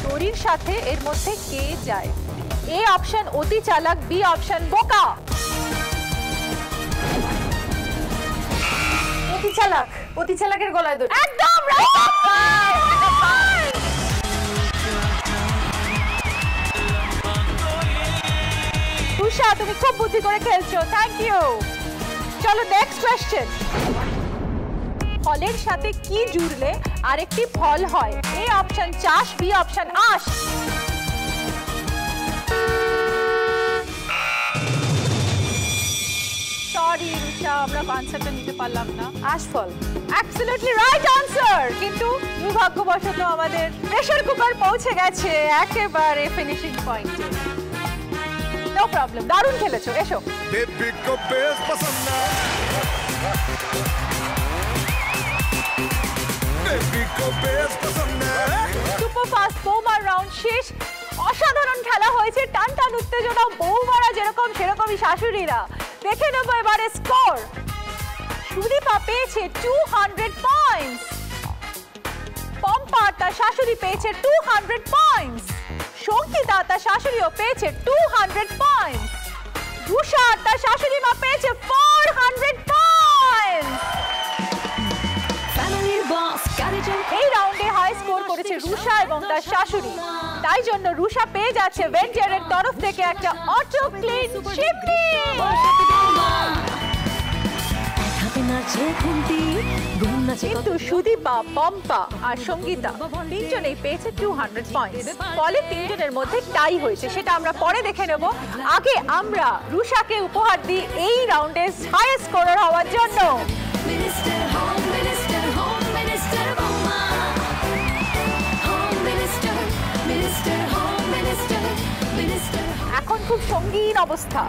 তোরির সাথে এর মধ্যে কে যায়? এ অপশন অতি চালাক, বি অপশন বোকা। অতি চালাক। অতি চালাকের গলায় দড়ি। একদম রাইট আনসার। রুষা, তুমি খুব বুদ্ধি করে খেলছো, থ্যাংক ইউ। চলো নেক্সট কোশ্চেন, ফলের সাথে কি জুড়লে আরেকটি ফল হয়? এ অপশন চাষ, বি অপশন আঁশ। সরি রুষা, আমরা আনসারটা নিতে পারলাম না। আশফল। অ্যাবসলিউটলি রাইট আনসার, কিন্তু দুর্ভাগ্যবশত আমাদের প্রেসার কুকার পৌঁছে গেছে একেবারে ফিনিশিং পয়েন্টে। নো প্রবলেম, দারুণ খেলেছো, এসো। बेबी को बेस पसंद है बेबी को बेस पसंद है সুপার ফাস্ট বৌমার রাউন্ড শেষ। অসাধারণ খেলা হয়েছে, টান টান উত্তেজনা, বৌমারা যেরকম সেরকমই শাশুড়িরা। দেখে নেব এবারে স্কোর। সুদীপা পেয়েছে 200 পয়েন্টস, পম্পা তার শাশুড়ি পেয়েছে 200 পয়েন্টস, সঙ্গীতা তার শাশুড়িও পেয়েছে 200 পয়েন্টস, রুষা তার শাশুড়ি মা পেয়েছে 400 পয়েন্টস। ফ্যামিলির বস গাড়িজন এই রাউন্ডে হাই স্কোর করেছে রুষা এবং তার শাশুড়ি, তাই জন্য রুষা পেয়ে যাচ্ছে ভেঞ্চারের তরফ থেকে একটা অটো ক্লিন চিমনি। কিন্তু সুদীপা, পম্পা আর সঙ্গীতা তিনজনেই পেয়েছে 200 পয়েন্টস। ফলে তিনজনের মধ্যে টাই হয়েছে, সেটা আমরা পরে দেখে নেব। আগে আমরা রুষাকে উপহার দিই এই রাউন্ডে হাইয়েস্ট স্কোরার হওয়ার জন্য। Minister home minister home minister বৌমা home minister minister home minister minister. এখন খুব সঙ্গীন অবস্থা।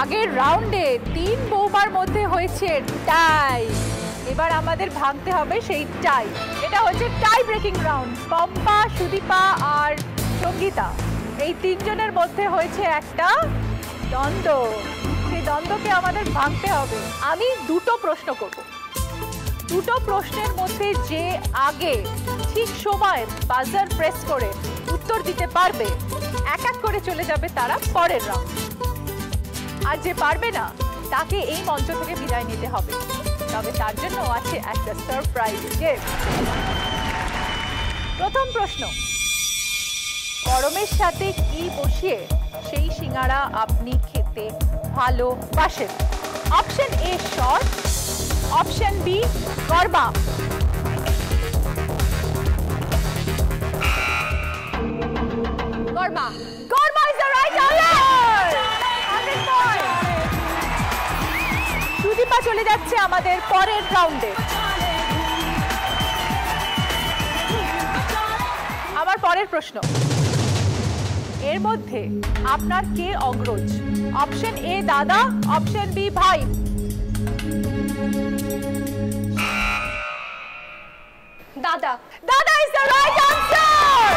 আগের রাউন্ডে 3 বৌমার মধ্যে হয়েছে টাই, এবার আমাদের ভাঙতে হবে সেই টাই। এটা হচ্ছে tie breaking round. Pompa, Sudipa আর সঙ্গীতা এই তিনজনের মধ্যে হয়েছে একটা দ্বন্দ্ব, সেই দ্বন্দ্বকে আমাদের ভাঙতে হবে। আমি দুটো প্রশ্ন করব, দুটো প্রশ্নের মধ্যে যে আগে ঠিক সময় বাজার প্রেস করে উত্তর দিতে পারবে এক এক করে চলে যাবে তারা পরের রাউন্ড, আর যে পারবে না তাকে এই মঞ্চ থেকে বিদায় নিতে হবে। তবে তার জন্য আছে একটা সারপ্রাইজ গিফট। প্রথম প্রশ্ন, গরমের সাথে কি বসিয়ে সেই সিঙ্গারা আপনি খেতে ভালোবাসেন? Option A short, option B গরমা। গরমা, গরমা is the right answer. 100 point. Sudipa চলে যাচ্ছে আমাদের পরের রাউন্ডে। আমার পরের প্রশ্ন, এর মধ্যে আপনার কে অগ্রজ? অপশন এ দাদা, অপশন বি ভাই। দাদা। দাদা is the right answer.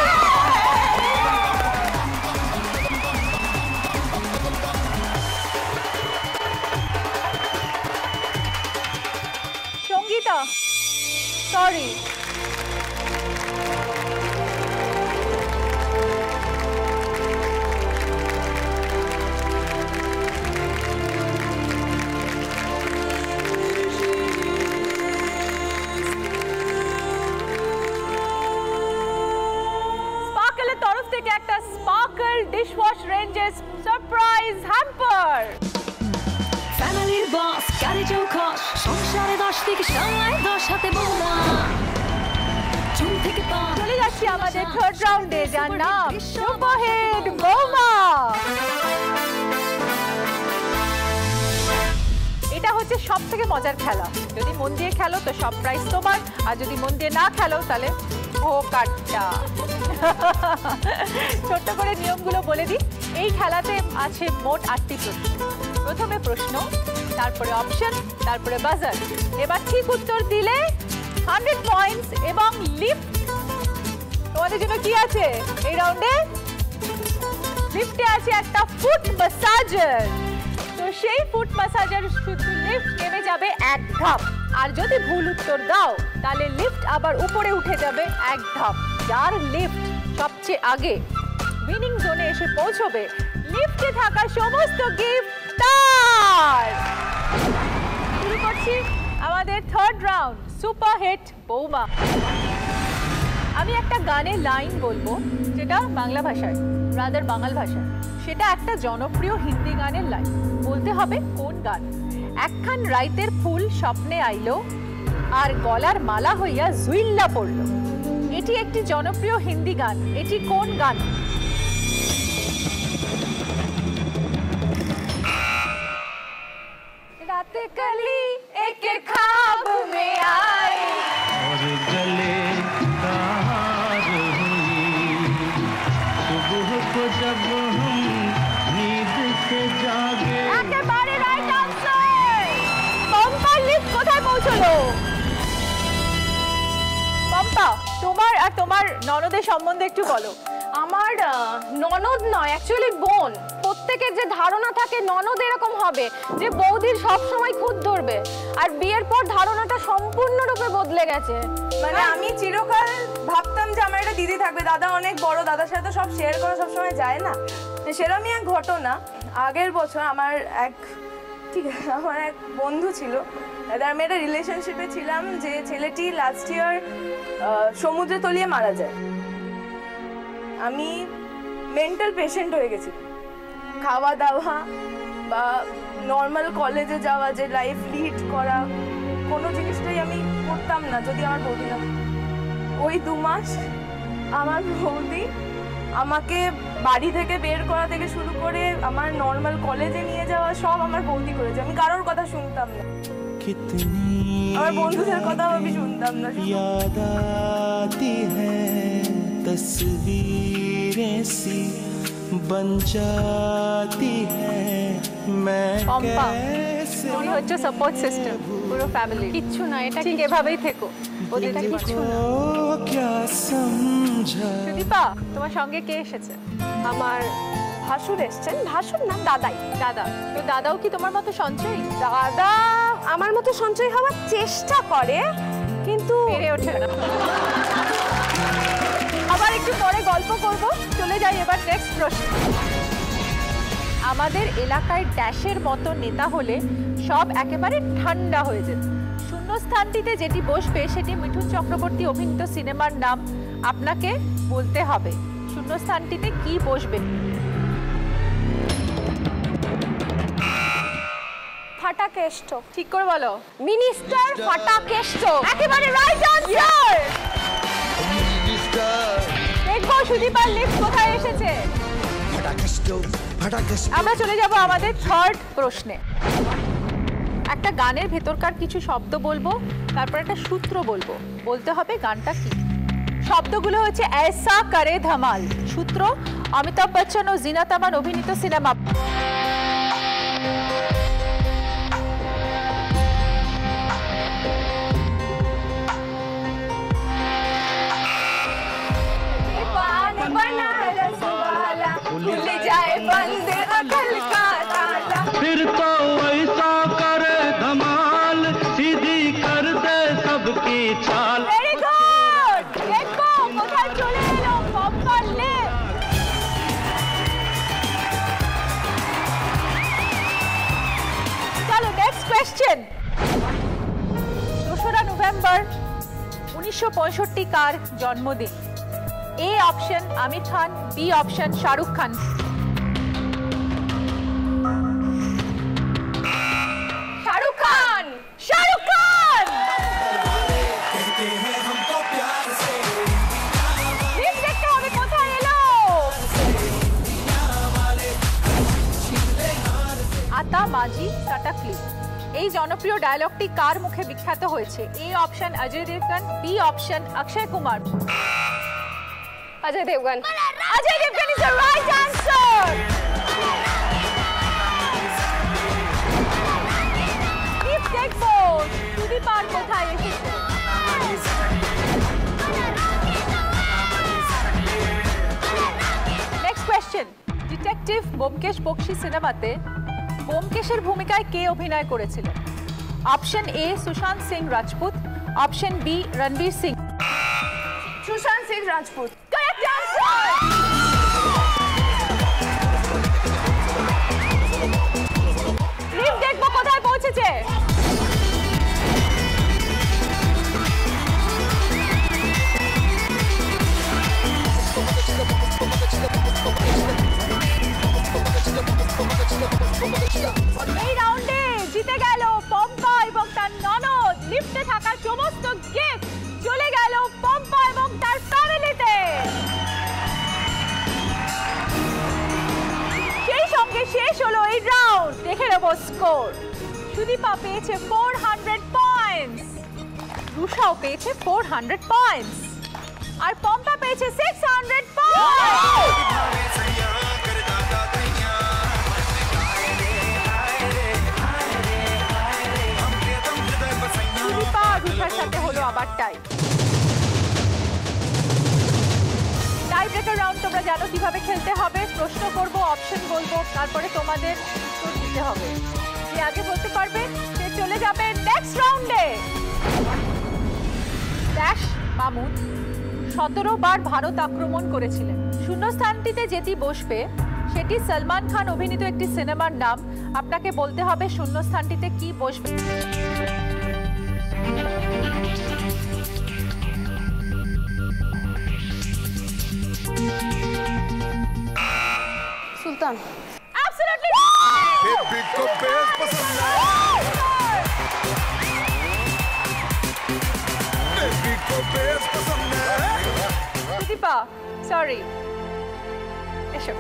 Sangeeta, sorry. স্পার্কেলের তরফ থেকে একটা স্পার্কেল ডিশওয়াশ রেঞ্জের সারপ্রাইজ হ্যাম্পার। ফ্যামিলির বস গাড়ি চৌখস সংসারে 10 থেকে 10 হাতে বৌমা চুল থেকে পা। চলে যাচ্ছি আমাদের থার্ড রাউন্ডে, যার নাম সুপারহিট বৌমা। এটা হচ্ছে সব থেকে মজার খেলা। যদি মন দিয়ে খেলো তো সব প্রাইজ তোমার, আর যদি মন দিয়ে না খেলো তাহলে ও কাটটা। ছোট্ট করে নিয়মগুলো বলে দিই। এই খেলাতে আছে মোট 8টি প্রশ্ন। প্রথমে প্রশ্ন, তারপরে অপশন, তারপরে বাজার। এবার ঠিক উত্তর দিলে 100 পয়েন্টস এবং লিফট। তোমাদের জন্য কি আছে এই রাউন্ডে? লিফটে আছে একটা ফুট ম্যাসাজার। তো সেই ফুট ম্যাসাজার শুধু লিফট নেমে যাবে 1 ধাপ, আর যদি ভুল উত্তর দাও তাহলে লিফট আবার উপরে উঠে যাবে 1 ধাপ। যার লিফট সবচেয়ে আগে উইনিং জোনে এসে পৌঁছবে, লিফটে থাকা সমস্ত গিফট তার। শুরু করছি আমাদের থার্ড রাউন্ড, সুপারহিট বৌমা। আমি একটা গানের লাইন বলবো যেটা বাংলা ভাষায়, রাদার বাঙাল ভাষায়। সেটা একটা জনপ্রিয় হিন্দি গানের লাইন। বলতে হবে কোন গান। একখান রাইতের ফুল স্বপ্নে আইলো, আর গলার মালা হইয়া জুইল্লা পড়লো। এটি একটি জনপ্রিয় হিন্দি গান। এটি কোন গান? রাত रात कली एक ख्वाब में आई और गले का हार हुई सुबह को जब हम नींद से जागे। একেবারে রাইট আনসার। পম্পার লিফট কোথায় পৌঁছলো? পম্পা, তোমার আর তোমার ননদের সম্বন্ধে একটু বলো। আমার ননদ নয়, অ্যাকচুয়ালি বোন। প্রত্যেকের যে ধারণা থাকে ননদ এরকম হবে যে বৌদির সব সময় খুদ ধরবে, আর বিয়ের পর ধারণাটা সম্পূর্ণরূপে বদলে গেছে। মানে আমি চিরকাল ভাবতাম যে আমার একটা দিদি থাকবে, দাদা অনেক বড়, দাদার সাথে তো সব শেয়ার করা সবসময় যায় না। তো সেরকমই এক ঘটনা, আগের বছর আমার এক বন্ধু ছিল, আমি একটা রিলেশনশিপে ছিলাম যে ছেলেটি লাস্ট ইয়ার সমুদ্রে তলিয়ে মারা যায়। আমি মেন্টাল পেশেন্ট হয়ে গেছি। খাওয়া দাওয়া বা নর্মাল কলেজে যাওয়া, যে লাইফ লিড করা, কোনো জিনিসটাই আমি করতাম না যদি আমার বৌদি না। ওই 2 মাস আমার বৌদি আমাকে বাড়ি থেকে বের করা থেকে শুরু করে আমার নর্মাল কলেজে নিয়ে যাওয়া সব আমার বৌদি করেছে। আমি কারোর কথা শুনতাম না, আমার বন্ধুদের কথাও আমি শুনতাম না। याद आती है तस्वीरें सी बन जाती है मैं कैसे। তুমি হচ্ছে সাপোর্ট সিস্টেম পুরো ফ্যামিলি। কিচ্ছু না, এটা ঠিক এভাবেই থেকো, ওদের কিচ্ছু না। क्या समझा। সুদীপা, তোমার সঙ্গে কে এসেছে? আমার ভাসুর এসছেন। ভাসুর নাম দাদাই। দাদা। তো দাদাও কি তোমার মতো সঞ্চয়ী? দাদা আমার মতো সঞ্চয় হওয়ার চেষ্টা করে, কিন্তু পেরে ওঠে না। আবার একটু পরে গল্প করব, চলে যাই এবার নেক্সট প্রশ্ন। আমাদের এলাকায় ড্যাশের মতো নেতা হলে সব একেবারে ঠান্ডা হয়ে যেত। শূন্যস্থানটিতে যেটি বসবে সেটি মিঠুন চক্রবর্তী অভিনীত সিনেমার নাম। আপনাকে বলতে হবে শূন্যস্থানটিতে কি বসবে। ফাটাকেষ্ট। ঠিক করে বলো। মিনিস্টার ফাটাকেষ্ট। একেবারে রাইট আনসার। দেখো সুদীপার লিফট কোথায় এসেছে। আমরা চলে যাব আমাদের থার্ড প্রশ্নে। একটা গানের ভেতরকার কিছু শব্দ বলবো, তারপর একটা সূত্র বলবো, বলতে হবে গানটা কি। শব্দগুলো হচ্ছে ऐसा करे धमाल, সূত্র অমিতাভ বচ্চন ও জিনাত আমান অভিনীত সিনেমা। फिर तो ऐसा करे धमाल सीधी कर दे सबकी चाल। Very good! দেখো কোথায় চলে এলো পম্পার লিফট। চলো নেক্সট কোয়েশ্চেন। 2রা নভেম্বর 1965 কার জন্মদিন? A option Aamir Khan, B option Shahrukh Khan. Shahrukh Khan. Shahrukh Khan. দেখতে হবে কোথায় এলো। আতা মাঝি সাটাকলি, এই জনপ্রিয় ডায়লগটি কার মুখে বিখ্যাত হয়েছে? A option Ajay Devgn, B option Akshay Kumar. Ajay Devgn. Ajay Devgn is the right answer. Lift দেখবো সুদীপার কোথায় এসেছে। Next question. Detective Byomkesh Bakshi সিনেমাতে ব্যোমকেশের ভূমিকায় কে অভিনয় করেছিলেন? Option A Sushant Singh Rajput, option B Ranveer Singh. Sushant Singh Rajput. Correct answer! Lift দেখবো কোথায় পৌঁছেছে। এই রাউন্ডে জিতে গেল পম্পা এবং তার ননদ। লিফটে থাকা সমস্ত গিফট চলে গেল পম্পা এবং তার ফ্যামিলিতে। সেই সঙ্গে শেষ হলো এই রাউন্ড। দেখে নেব স্কোর। সুদীপা পেয়েছে 400 পয়েন্টস, রুষাও পেয়েছে 400 পয়েন্টস, আর পম্পা পেয়েছে 600 পয়েন্টস। সুদীপা আর রুষার সাথে হলো আবার টাই। টাই ব্রেকার রাউন্ড তোমরা জানো কিভাবে খেলতে হবে। প্রশ্ন করব, অপশন বলবো, তারপরে তোমাদের উত্তর দিতে হবে। যে আগে বলতে পারবে সে চলে যাবে নেক্সট রাউন্ডে। ড্যাশ মামুন 17 বার ভারত আক্রমণ করেছিলেন। শূন্যস্থানটিতে যেটি বসবে সেটি সলমান খান অভিনীত একটি সিনেমার নাম। আপনাকে বলতে হবে শূন্যস্থানটিতে কি বসবে। সুলতান। Absolutely बेबी को बेस पसंद है बेबी को बेस पसंद है সুদীপা সরি, এসো।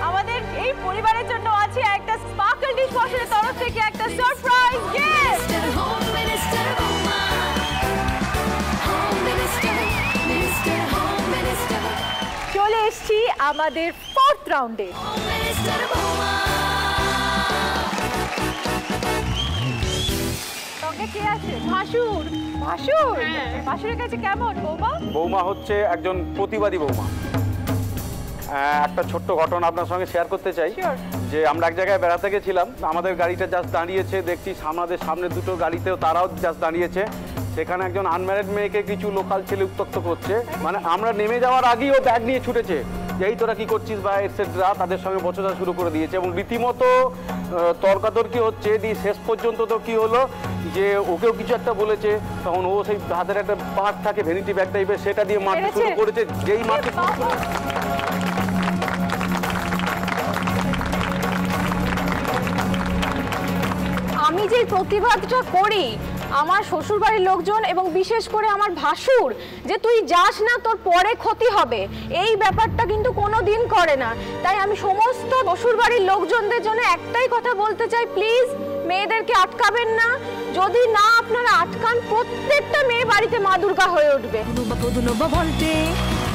আমাদের এই পরিবারের জন্য আছে একটা স্পার্কল ডিশওয়াশারের তরফ থেকে একটা surprise gift. Home Minister Boma, Home Minister, Minister Home Minister, চলে এসেছি আমাদের 4th রাউন্ডে। Home Minister Boma. সঙ্গে কে আছে? ভাসুর। ভাসুর, ভাসুরের কাছে কেমন বৌমা? বৌমা হচ্ছে একজন প্রতিবাদী বৌমা। একটা ছোট্ট ঘটনা আপনার সঙ্গে শেয়ার করতে চাই। যে আমরা এক জায়গায় বেড়াতে গেছিলাম, আমাদের গাড়িটা জাস্ট দাঁড়িয়েছে, দেখছি আমাদের সামনে দুটো গাড়িতেও তারাও জাস্ট দাঁড়িয়েছে। সেখানে একজন আনম্যারিড মেয়েকে কিছু লোকাল ছেলে উত্ত্যক্ত করছে, মানে আমরা নেমে যাওয়ার আগেই ও ব্যাগ নিয়ে ছুটেছে, যেই তোরা কি করছিস বা এটসেট্রা, তাদের সঙ্গে বচসা শুরু করে দিয়েছে এবং রীতিমতো তর্কাতর্কি হচ্ছে। দিয়ে শেষ পর্যন্ত তো কি হলো যে ওকেও কিছু একটা বলেছে, তখন ও সেই হাতের একটা পার্ট থাকে ভ্যানিটি ব্যাগ টাইপের, সেটা দিয়ে মারতে শুরু করেছে। যেই মারতে শুরু করে আমি যে প্রতিবাদটা করি, আমার শ্বশুরবাড়ির লোকজন এবং বিশেষ করে আমার ভাসুর, যে তুই যাস না তোর পরে ক্ষতি হবে, এই ব্যাপারটা কিন্তু কোনো দিন করে না। তাই আমি সমস্ত শ্বশুরবাড়ির লোকজনদের জন্য একটাই কথা বলতে চাই, প্লিজ মেয়েদেরকে আটকাবেন না। যদি না আপনারা আটকান, প্রত্যেকটা মেয়ে বাড়িতে মা দুর্গা হয়ে উঠবে। পুদুনবা ভোল্টে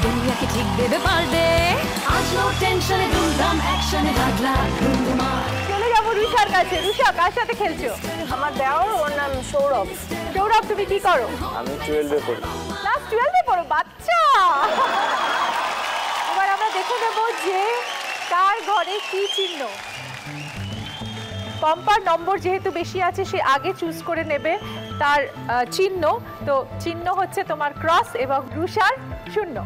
দুনিয়াকে ঠিক দেবে পাল্টে। আজ নো টেনশনে দুমদাম অ্যাকশনে লাগলা ধুমধুমা। চলে যাবো রুষার কাছে। রুষা কার সাথে খেলছো? আমার দেওর, ওর নাম সৌরভ। সৌরভ তুমি কি করো? আমি 12-এ পড়ি। ক্লাস 12-এ পড়ো? বাচ্চা। এবার আমরা দেখে নেব যে কার ঘরে কি চিহ্ন। পম্পার নম্বর যেহেতু বেশি আছে, সে আগে চুজ করে নেবে তার চিহ্ন। তো চিহ্ন হচ্ছে তোমার ক্রস এবং রুষার 0।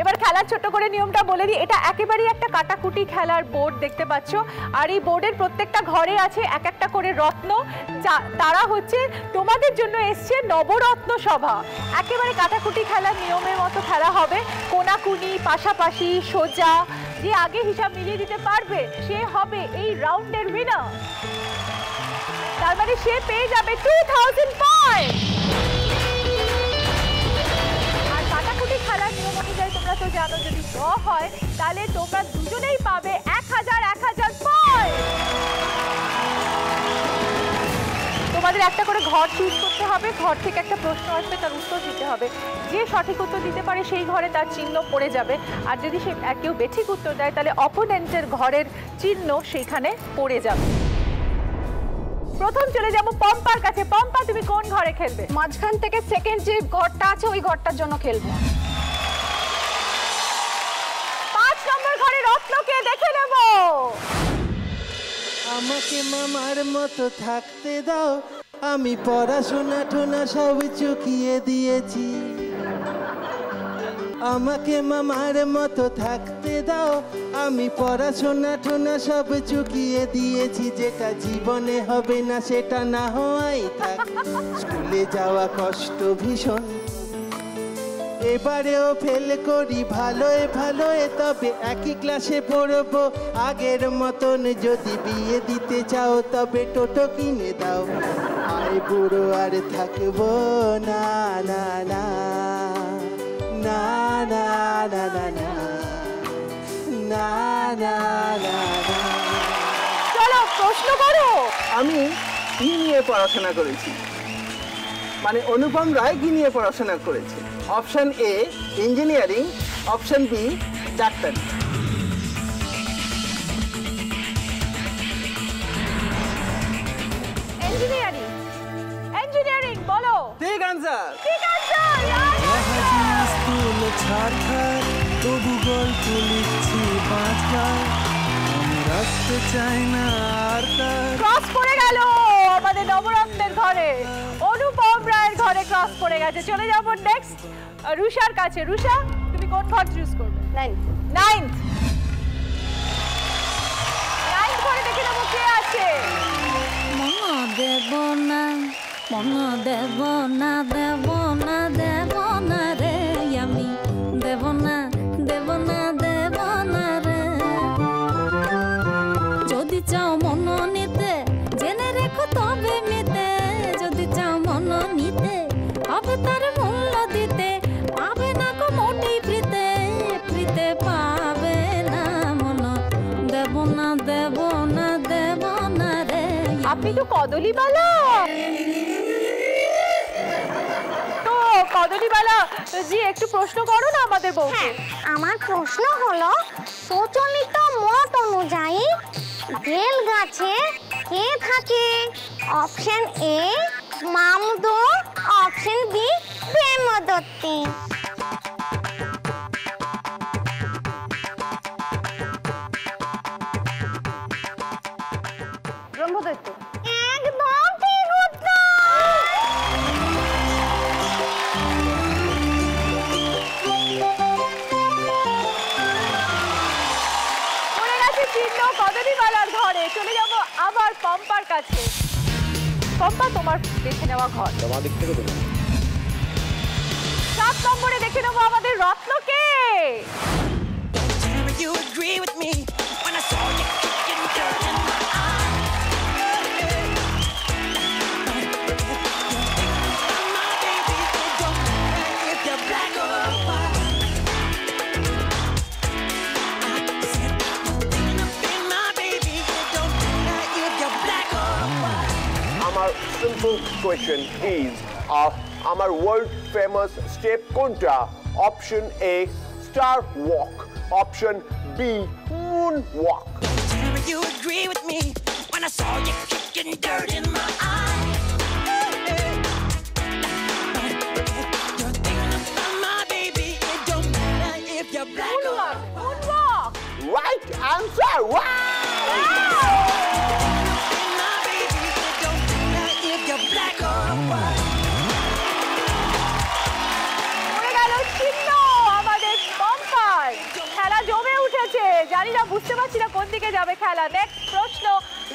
এবার খেলার ছোট করে নিয়মটা বলে দিই। এটা একেবারেই একটা কাটাকুটি খেলার বোর্ড দেখতে পাচ্ছ, আর এই বোর্ডের প্রত্যেকটা ঘরে আছে এক একটা করে রত্ন। তারা হচ্ছে তোমাদের জন্য এসছে নবরত্ন সভা। একেবারে কাটাকুটি খেলার নিয়মের মতো খেলা হবে, কোনাকুনি, পাশাপাশি, সোজা। যে আগে হিসাব মিলিয়ে দিতে পারবে সে হবে এই রাউন্ডের উইনার। তার মানে সে পেয়ে যাবে 2000 পয়েন্ট। আর কাটাকুটি খেলার নিয়ম অনুযায়ী তোমরা তো জানো, যদি ড্র হয় তাহলে তোমরা দুজনেই পাবে 1000 পয়েন্ট। তোমাদের একটা করে ঘর চুজ করতে হবে, ঘর থেকে একটা প্রশ্ন আসবে, তার উত্তর দিতে হবে। যে সঠিক উত্তর দিতে পারে সেই ঘরে তার চিহ্ন পড়ে যাবে, আর যদি সে কেউ বেঠিক উত্তর দেয় তাহলে অপোনেন্টের ঘরের চিহ্ন সেখানে পড়ে যাবে। প্রথম চলে যাব পম্পার কাছে। পম্পা তুমি কোন ঘরে খেলবে? মাঝখান থেকে সেকেন্ড যে ঘরটা আছে ওই ঘরটার জন্য খেলবো। 5 নম্বর ঘরে রত্নকে দেখে নেব। আমাকে মামার মতো থাকতে দাও, আমি পড়াশোনা টোনা সব চুকিয়ে দিয়েছি। আমাকে মামার মতো থাকতে দাও, আমি পড়াশোনা টোনা সব চুকিয়ে দিয়েছি। যেটা জীবনে হবে না সেটা না হওয়াই থাক। স্কুলে যাওয়া কষ্ট ভীষণ, এবারেও ফেল করি ভালোয় ভালোয়, তবে একই ক্লাসে পড়বো আগের মতন। যদি বিয়ে দিতে চাও তবে টোটো কিনে দাও, আয় বুড়ো আর থাকবো না না না না। না না না না না না না না। চলো প্রশ্ন করো। আমি কি নিয়ে পড়াশোনা করেছি, মানে অনুপম রায় কি নিয়ে পড়াশোনা করেছে? Option A engineering, option B ডাক্তারি। ইঞ্জিনিয়ারিং। ইঞ্জিনিয়ারিং বলো। ঠিক আনসার। ঠিক আনসার। স্কুল ছাড়খার তবু গল্প লিখছি 5 বার, আমি রাখতে চাই না আর তার। ক্রস করে গেল আমাদের নবরত্নের ঘরে, অনুপম রায়ের ঘরে ক্রস করে গেছে। চলে যাব নেক্সট রুষার কাছে। রুষা, তুমি কোন ঘর চুজ করবে? 9th ঘরে দেখে নেবো কে আছে। মন দেব না, মন দেব না, দেব না, দেব না রে, আমি দেব না, দেব না, দেব না রে। যদি চাও মন নিতে জেনে রেখো তবে মেতে, যদি চাও মন নিতে হবে তার মূল্য দিতে, পাবে না গো মোটেই ফ্রিতে, ফ্রিতে পাবে না। মন দেব না, দেব না, দেব না রে। আপনি তো কদলীবালা। তো কদলীবালা জি একটু প্রশ্ন করো না আমাদের বউকে। আমার প্রশ্ন হলো, প্রচলিত মত অনুযায়ী বেল গাছে কে থাকে? Option A Mamud, option B প্রেমদত্তি। ব্রহ্মদৈত্য। একদম ঠিক উত্তর। পড়ে গেছে চিহ্ন কদলীবালার ঘরে। চলে যাব আবার পম্পার কাছে। পম্পা, তোমার দেখে নেওয়া ঘর। আমার দিক থেকে দেবো। 7 নম্বরে দেখে নেবো আমাদের রত্নকে। You agree with me when I saw you kicking dirt in my eye. My baby, it don't matter if you're black or white. I said you're thinking of being my baby, it don't matter if you're black or white. Our simple question is, our world famous step contra. Option A, star walk. Option B, moonwalk. You agree with me when I saw you kicking dirt in my eye. You're thinking about my baby, it don't matter if you're black or white. Moonwalk. Right answer. Wow! My baby, it don't matter if you're black or white. পড়ে গেল চিহ্ন আমাদের পম্পার। খেলা জমে উঠেছে, জানি না, বুঝতে পারছি না কোন দিকে যাবে খেলা। নেক্সট প্রশ্ন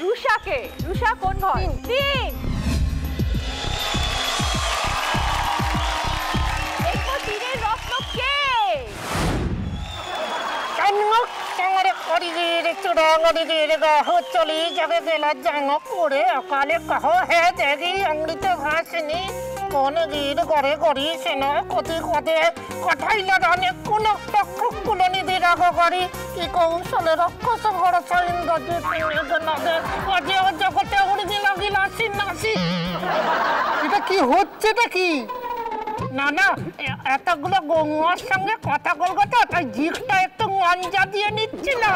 রুষাকে। রুষা কোন ঘর? 3। দেখো 3-এর রত্ন কে? चली जगह गेला जांग कोड़े अकाले कहो है देगी अंगड़ीते घासनी कौन गीत करे करी सेना कोती कोते कठाई लगाने कुन टक कुलनी दे राखो करी की कौशल रक्षस घर साइन गजे सिने गनादे अजे जगते उड़ी दिला गिलासी नासी এটা কি হচ্ছেটা কি? না না, এতগুলো গঙ্গার সঙ্গে কথা বলতে তাই জিভটা একটু মঞ্জা দিয়ে নিচ্ছি না।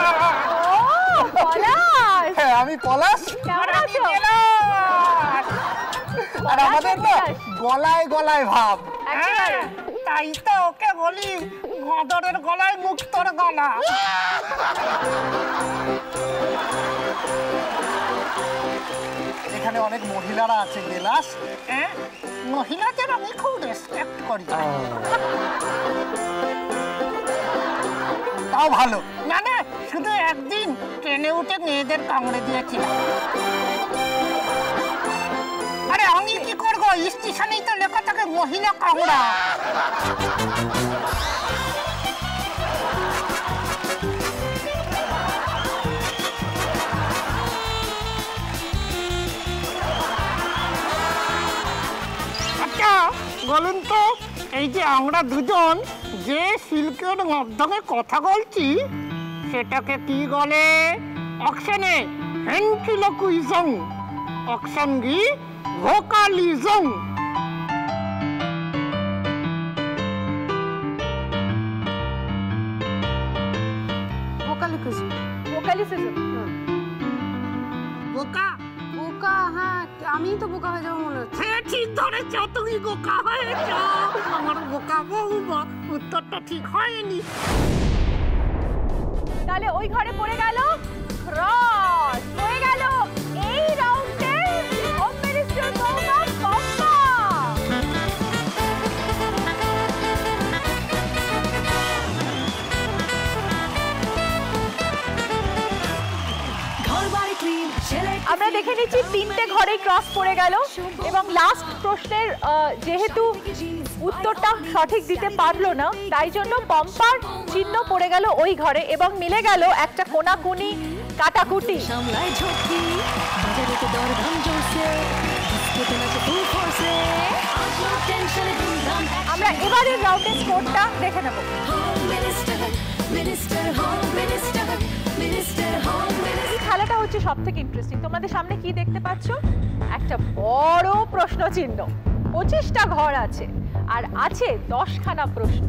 পলাশ। হ্যাঁ, আমি পলাশ। কেমন আছো? আর আমাদের তো গলায় গলায় ভাব। একেবারে। তাই তো ওকে বলি গদরের গলায় মুক্তর গলা। এখানে অনেক মহিলারা আছে গেলাস, হ্যাঁ, মহিলাদের আমি খুব রেসপেক্ট করি। তাও ভালো না না, শুধু একদিন ট্রেনে উঠে মেয়েদের কামড়ে দিয়েছিলাম। আরে আমি কি করবো, স্টেশনেই তো লেখা থাকে মহিলা কামড়া। আচ্ছা বলুন তো, এই যে আমরা দুজন যে সিল্কের মাধ্যমে কথা বলছি সেটাকে কি বলে? অপশনে ভেন্ট্রিলোকুইজম, অপশন বি ভোকালিজম। ভোকালিসিজম। বোকা বোকা? হ্যাঁ, আমি তো বোকা হয়ে যাবো মনে হচ্ছে। হ্যাঁ, ঠিক ধরেছ, তুমি বোকা হয়েছ। আমার বোকা বৌমা, উত্তরটা ঠিক হয়নি। তাহলে ওই ঘরে পড়ে গেল ক্রস, হয়ে গেল এই রাউন্ডের হোম মিনিস্টার বৌমা পম্পা। আমরা দেখে নিচ্ছি 3টে ঘরে ক্রস পড়ে গেল এবং লাস্ট প্রশ্নের যেহেতু উত্তরটা সঠিক দিতে পারলো না, তাই জন্য পম্পার চিহ্ন পড়ে গেল ওই ঘরে এবং মিলে গেল একটা কোনাকুনি কাটাকুটি। আমরা এবারের রাউন্ডের স্কোরটা দেখে নেব। এই খেলাটা হচ্ছে সব থেকে ইন্টারেস্টিং। তোমাদের সামনে কি দেখতে পাচ্ছ? একটা বড় প্রশ্ন চিহ্ন। 25টা ঘর আছে আর আছে 10খানা প্রশ্ন।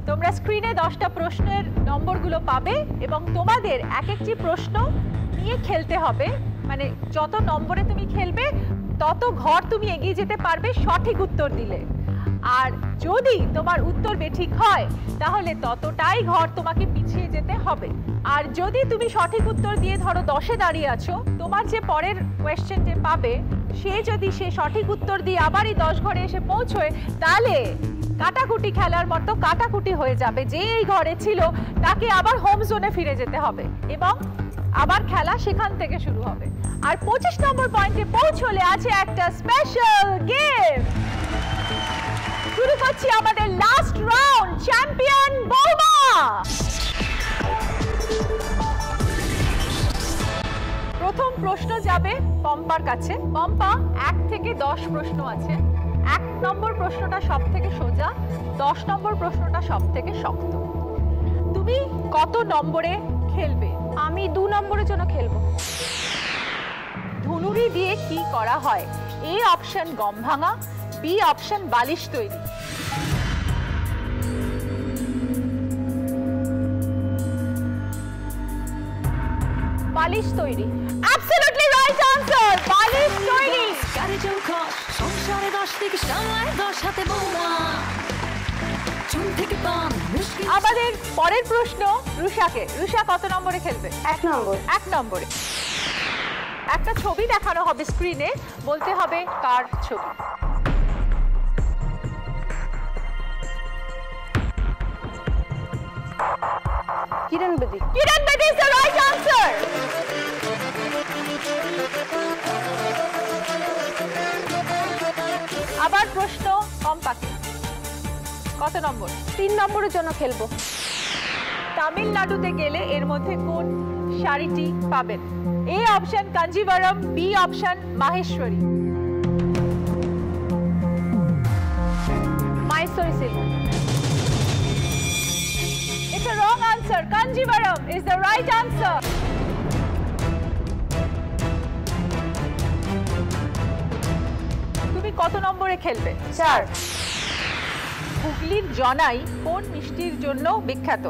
তোমরা স্ক্রিনে 10টা প্রশ্নের নম্বরগুলো পাবে এবং তোমাদের এক একটি প্রশ্ন নিয়ে খেলতে হবে। মানে যত নম্বরে তুমি খেলবে তত ঘর তুমি এগিয়ে যেতে পারবে সঠিক উত্তর দিলে। আর যদি তোমার উত্তর বেঠিক হয় তাহলে ততটাই ঘর তোমাকে পিছিয়ে যেতে হবে। আর যদি তুমি সঠিক উত্তর দিয়ে ধরো 10-এ দাঁড়িয়ে আছো, তোমার যে পরের কোয়েশ্চেন যে পাবে সে যদি সে সঠিক উত্তর দিয়ে আবারই 10 ঘরে এসে পৌঁছয়, তাহলে কাটাকুটি খেলার মতো কাটাকুটি হয়ে যাবে। যে এই ঘরে ছিল তাকে আবার হোম জোনে ফিরে যেতে হবে এবং আবার খেলা সেখান থেকে শুরু হবে। আর 25 নম্বর পয়েন্টে পৌঁছলে আছে একটা স্পেশাল গিফট। শুরু করছি আমাদের লাস্ট রাউন্ড, চ্যাম্পিয়ন বৌমা। প্রথম প্রশ্ন যাবে পম্পার কাছে। পম্পা 1 থেকে 10 প্রশ্ন আছে। 1 নম্বর প্রশ্নটা সব থেকে সোজা, 10 নম্বর প্রশ্নটা সব থেকে শক্ত। তুমি কত নম্বরে খেলবে? আমি 2 নম্বরের জন্য খেলবো। ধনুরি দিয়ে কি করা হয়? এ অপশন গম ভাঙা, বি অপশন বালিশ তৈরি। বালিশ তৈরি। অ্যাবসলিউটলি রাইট আনসার, বালিশ তৈরি। গাড়ি চৌখস সংসারে 10 থেকে সামলায় 10 হাতে বৌমা। চুল থেকে পান মুশকিল। আমাদের পরের প্রশ্ন রুষাকে। রুষা কত নম্বরে খেলবে? 1 নম্বর। 1 নম্বরে। একটা ছবি দেখানো হবে স্ক্রিনে, বলতে হবে কার ছবি। কিরণ বেদি। কিরণ বেদি ইজ দ্য রাইট আনসার। আবার প্রশ্ন পম্পাকে। কত নম্বর? 3 নম্বরের জন্য খেলবো। তামিলনাড়ুতে গেলে এর মধ্যে কোন শাড়িটি পাবেন? A option Kanjeevaram, B option Maheshwari. Maheshwari silk. It's a wrong answer. Kanjivaram is the right answer. তুমি কত নম্বরে খেলবে? 4। হুগলির জনাই কোন মিষ্টির জন্য বিখ্যাত?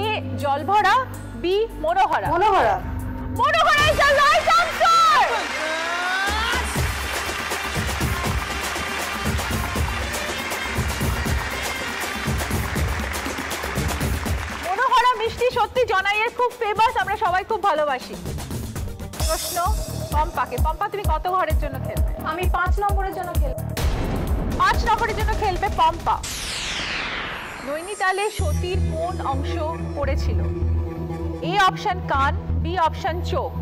এ জলভরা, বি মনোহরা। মনোহরা। Manohara is the right answer. মনোহরা মিষ্টি সত্যি জনাইয়ের খুব ফেমাস, আমরা সবাই খুব ভালোবাসি। প্রশ্ন পম্পাকে। পম্পা তুমি কত ঘরের জন্য খেলবে? আমি 5 নম্বরের জন্য খেলবো। 5 নম্বরের জন্য খেলবে পম্পা। নৈনিতালে সতীর কোন অংশ পড়েছিল? এ অপশন কান, বি অপশন চোখ।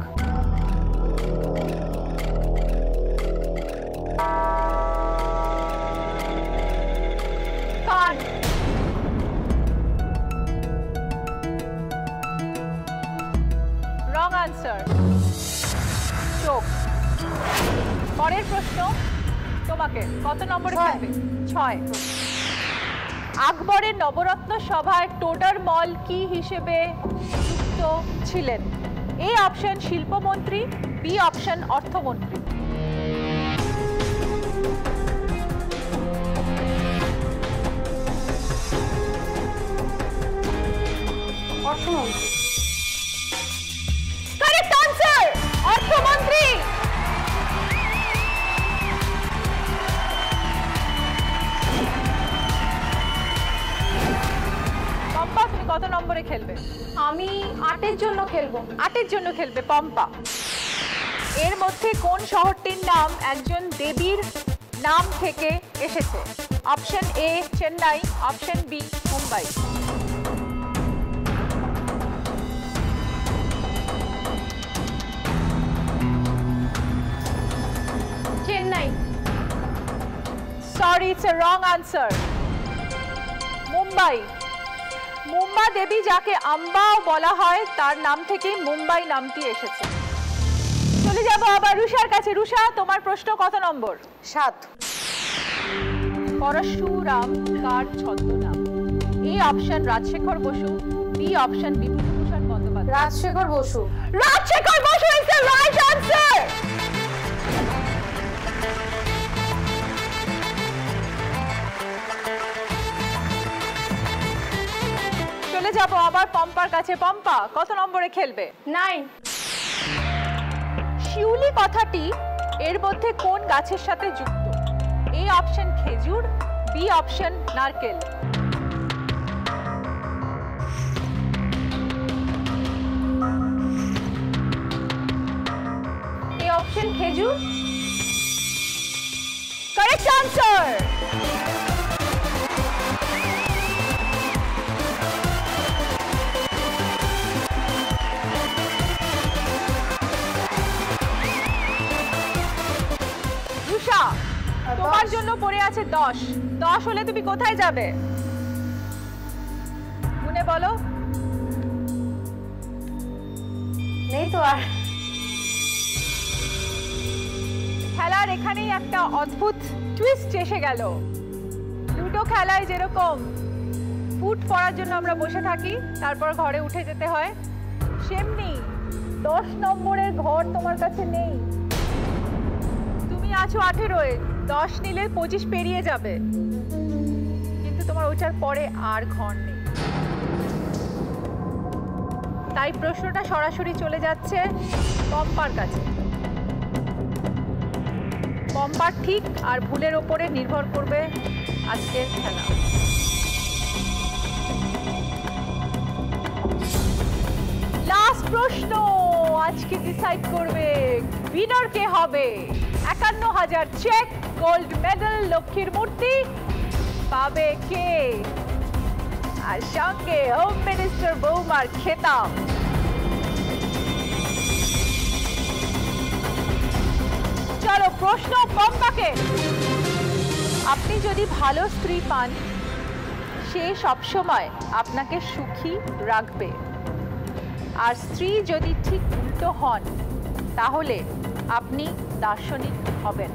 কান। রং আনসার, চোখ। পরের প্রশ্ন তোমাকে। কত নম্বরে খেলবে? 6। আকবরের নবরত্ন সভায় টোডার মল কি হিসেবে যুক্ত ছিলেন? এ অপশন শিল্পমন্ত্রী, বি অপশন অর্থমন্ত্রী। অর্থমন্ত্রী। কারেক্ট আনসার, অর্থমন্ত্রী। পম্পা, তুমি কত নম্বরে খেলবে? আমি 8-এর জন্য খেলবো। 8-এর জন্য খেলবে পম্পা। এর মধ্যে কোন শহরটির নাম একজন দেবীর নাম থেকে এসেছে? Option A Chennai, option B Mumbai. Chennai. Sorry, it's a wrong answer. Mumbai. Mumba Devi, যাকে আম্বাও বলা হয়, তার নাম থেকেই মুম্বাই নামটি এসেছে। চলে যাব আবার রুষার কাছে। রুষা, তোমার প্রশ্ন কত নম্বর? 7। পরশুরাম কার ছদ্মনাম? A option Rajshekhar Basu, B option Bibhutibhushan Bandyopadhyay. Rajshekhar Basu. Rajshekhar Basu is the right answer. চলে যাব আবার পম্পার কাছে। পম্পা, কত নম্বরে খেলবে? 9। শিউলি কথাটি এর মধ্যে কোন গাছের সাথে যুক্ত? এ অপশন খেজুর, বি অপশন নারকেল। এ অপশন খেজুর। Correct answer. রুষা, তোমার জন্য পড়ে আছে 10। 10 হলে তুমি কোথায় যাবে? গুনে বলো। নেই তো আর। খেলার এখানেই একটা অদ্ভুত টুইস্ট এসে গেল। লুডো খেলায় যেরকম ফুট পড়ার জন্য আমরা বসে থাকি, তারপর ঘরে উঠে যেতে হয়, সেমনি 10 নম্বরের ঘর তোমার কাছে নেই। তুমি আছো 18-এ, 10 নিলে 25 পেরিয়ে যাবে, কিন্তু তোমার ওটার পরে আর ঘর নেই। তাই প্রশ্নটা সরাসরি চলে যাচ্ছে পম্পার কাছে। পম্পার ঠিক আর ভুলের ওপরে নির্ভর করবে আজকের খেলা। লাস্ট প্রশ্ন আজকে ডিসাইড করবে উইনার কে হবে। 51,000 চেক, গোল্ড মেডেল, লক্ষ্মীর মূর্তি পাবে কে, আর সঙ্গে হোম মিনিস্টার বৌমার খেতাব। চলো প্রশ্ন পম্পাকে। আপনি যদি ভালো স্ত্রী পান, সে সবসময় আপনাকে সুখী রাখবে, আর স্ত্রী যদি ঠিক উল্টো হন, তাহলে আপনি দার্শনিক হবেন।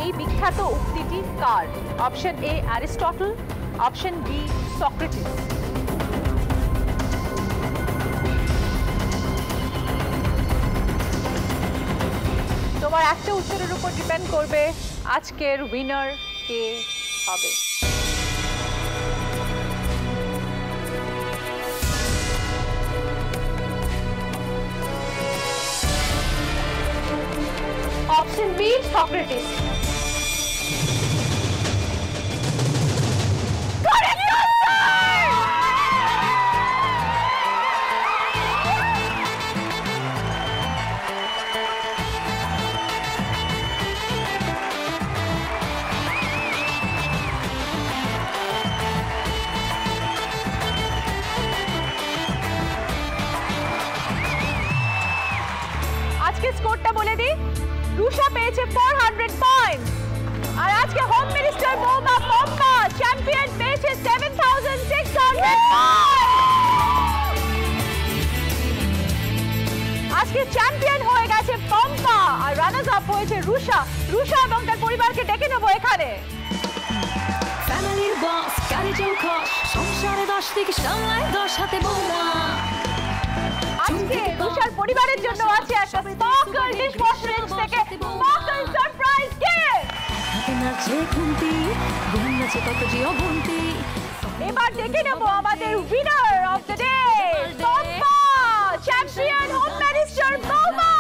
এই বিখ্যাত উক্তিটি কার? Option A Aristotle, option B Socrates. তোমার একটা উত্তরের উপর ডিপেন্ড করবে আজকের উইনার কে হবে। Option B Socrates. আজকে স্কোরটা বলে দিই। রুষা পেয়েছে 400 পয়েন্ট, আর আজকে হোম মিনিস্টার বৌমা পম্পা চ্যাম্পিয়ন পেয়েছে 7600 আজকে চ্যাম্পিয়ন হয়ে গেছে পম্পা, আর রানার্স আপ হয়েছে রুষা। রুষা এবং তার পরিবারকে ডেকে নেবো এখানে। ফ্যামিলির বস গাড়ি চৌকা সংসারে 10 থেকে সামলায় 10 হাতে বৌমা আজকে রুষার পরিবারের জন্য আছে একটা স্পার্কল ডিশওয়াশ রেঞ্জ থেকে স্পার্কল সারপ্রাইজ গিফট। হাতে নাচে খুন্তি গুণ নাচে কত জিও বুনতি। এবার দেখে নেব আমাদের winner of the day Pampa champion home minister বৌমা।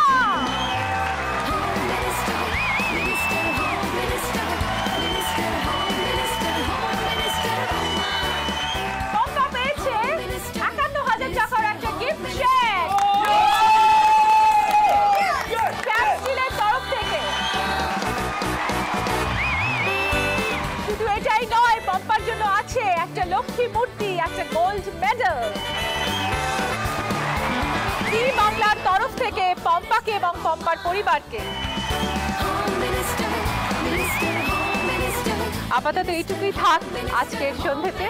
পম্পা পেয়েছে ৫১,০০০ টাকার একটা গিফট চেক ক্যাপসুলের তরফ থেকে। শুধু এটাই নয়, পম্পার জন্য আছে একটা লক্ষ্মী মূর্তি, একটা গোল্ড মেডেল। জি বাংলার তরফ থেকে পম্পাকে এবং পম্পার পরিবারকে আপাতত এইটুকুই থাক আজকের সন্ধ্যেতে।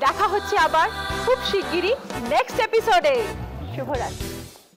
দেখা হচ্ছে আবার খুব শিগগিরই নেক্সট এপিসোডে। শুভরাত্রি।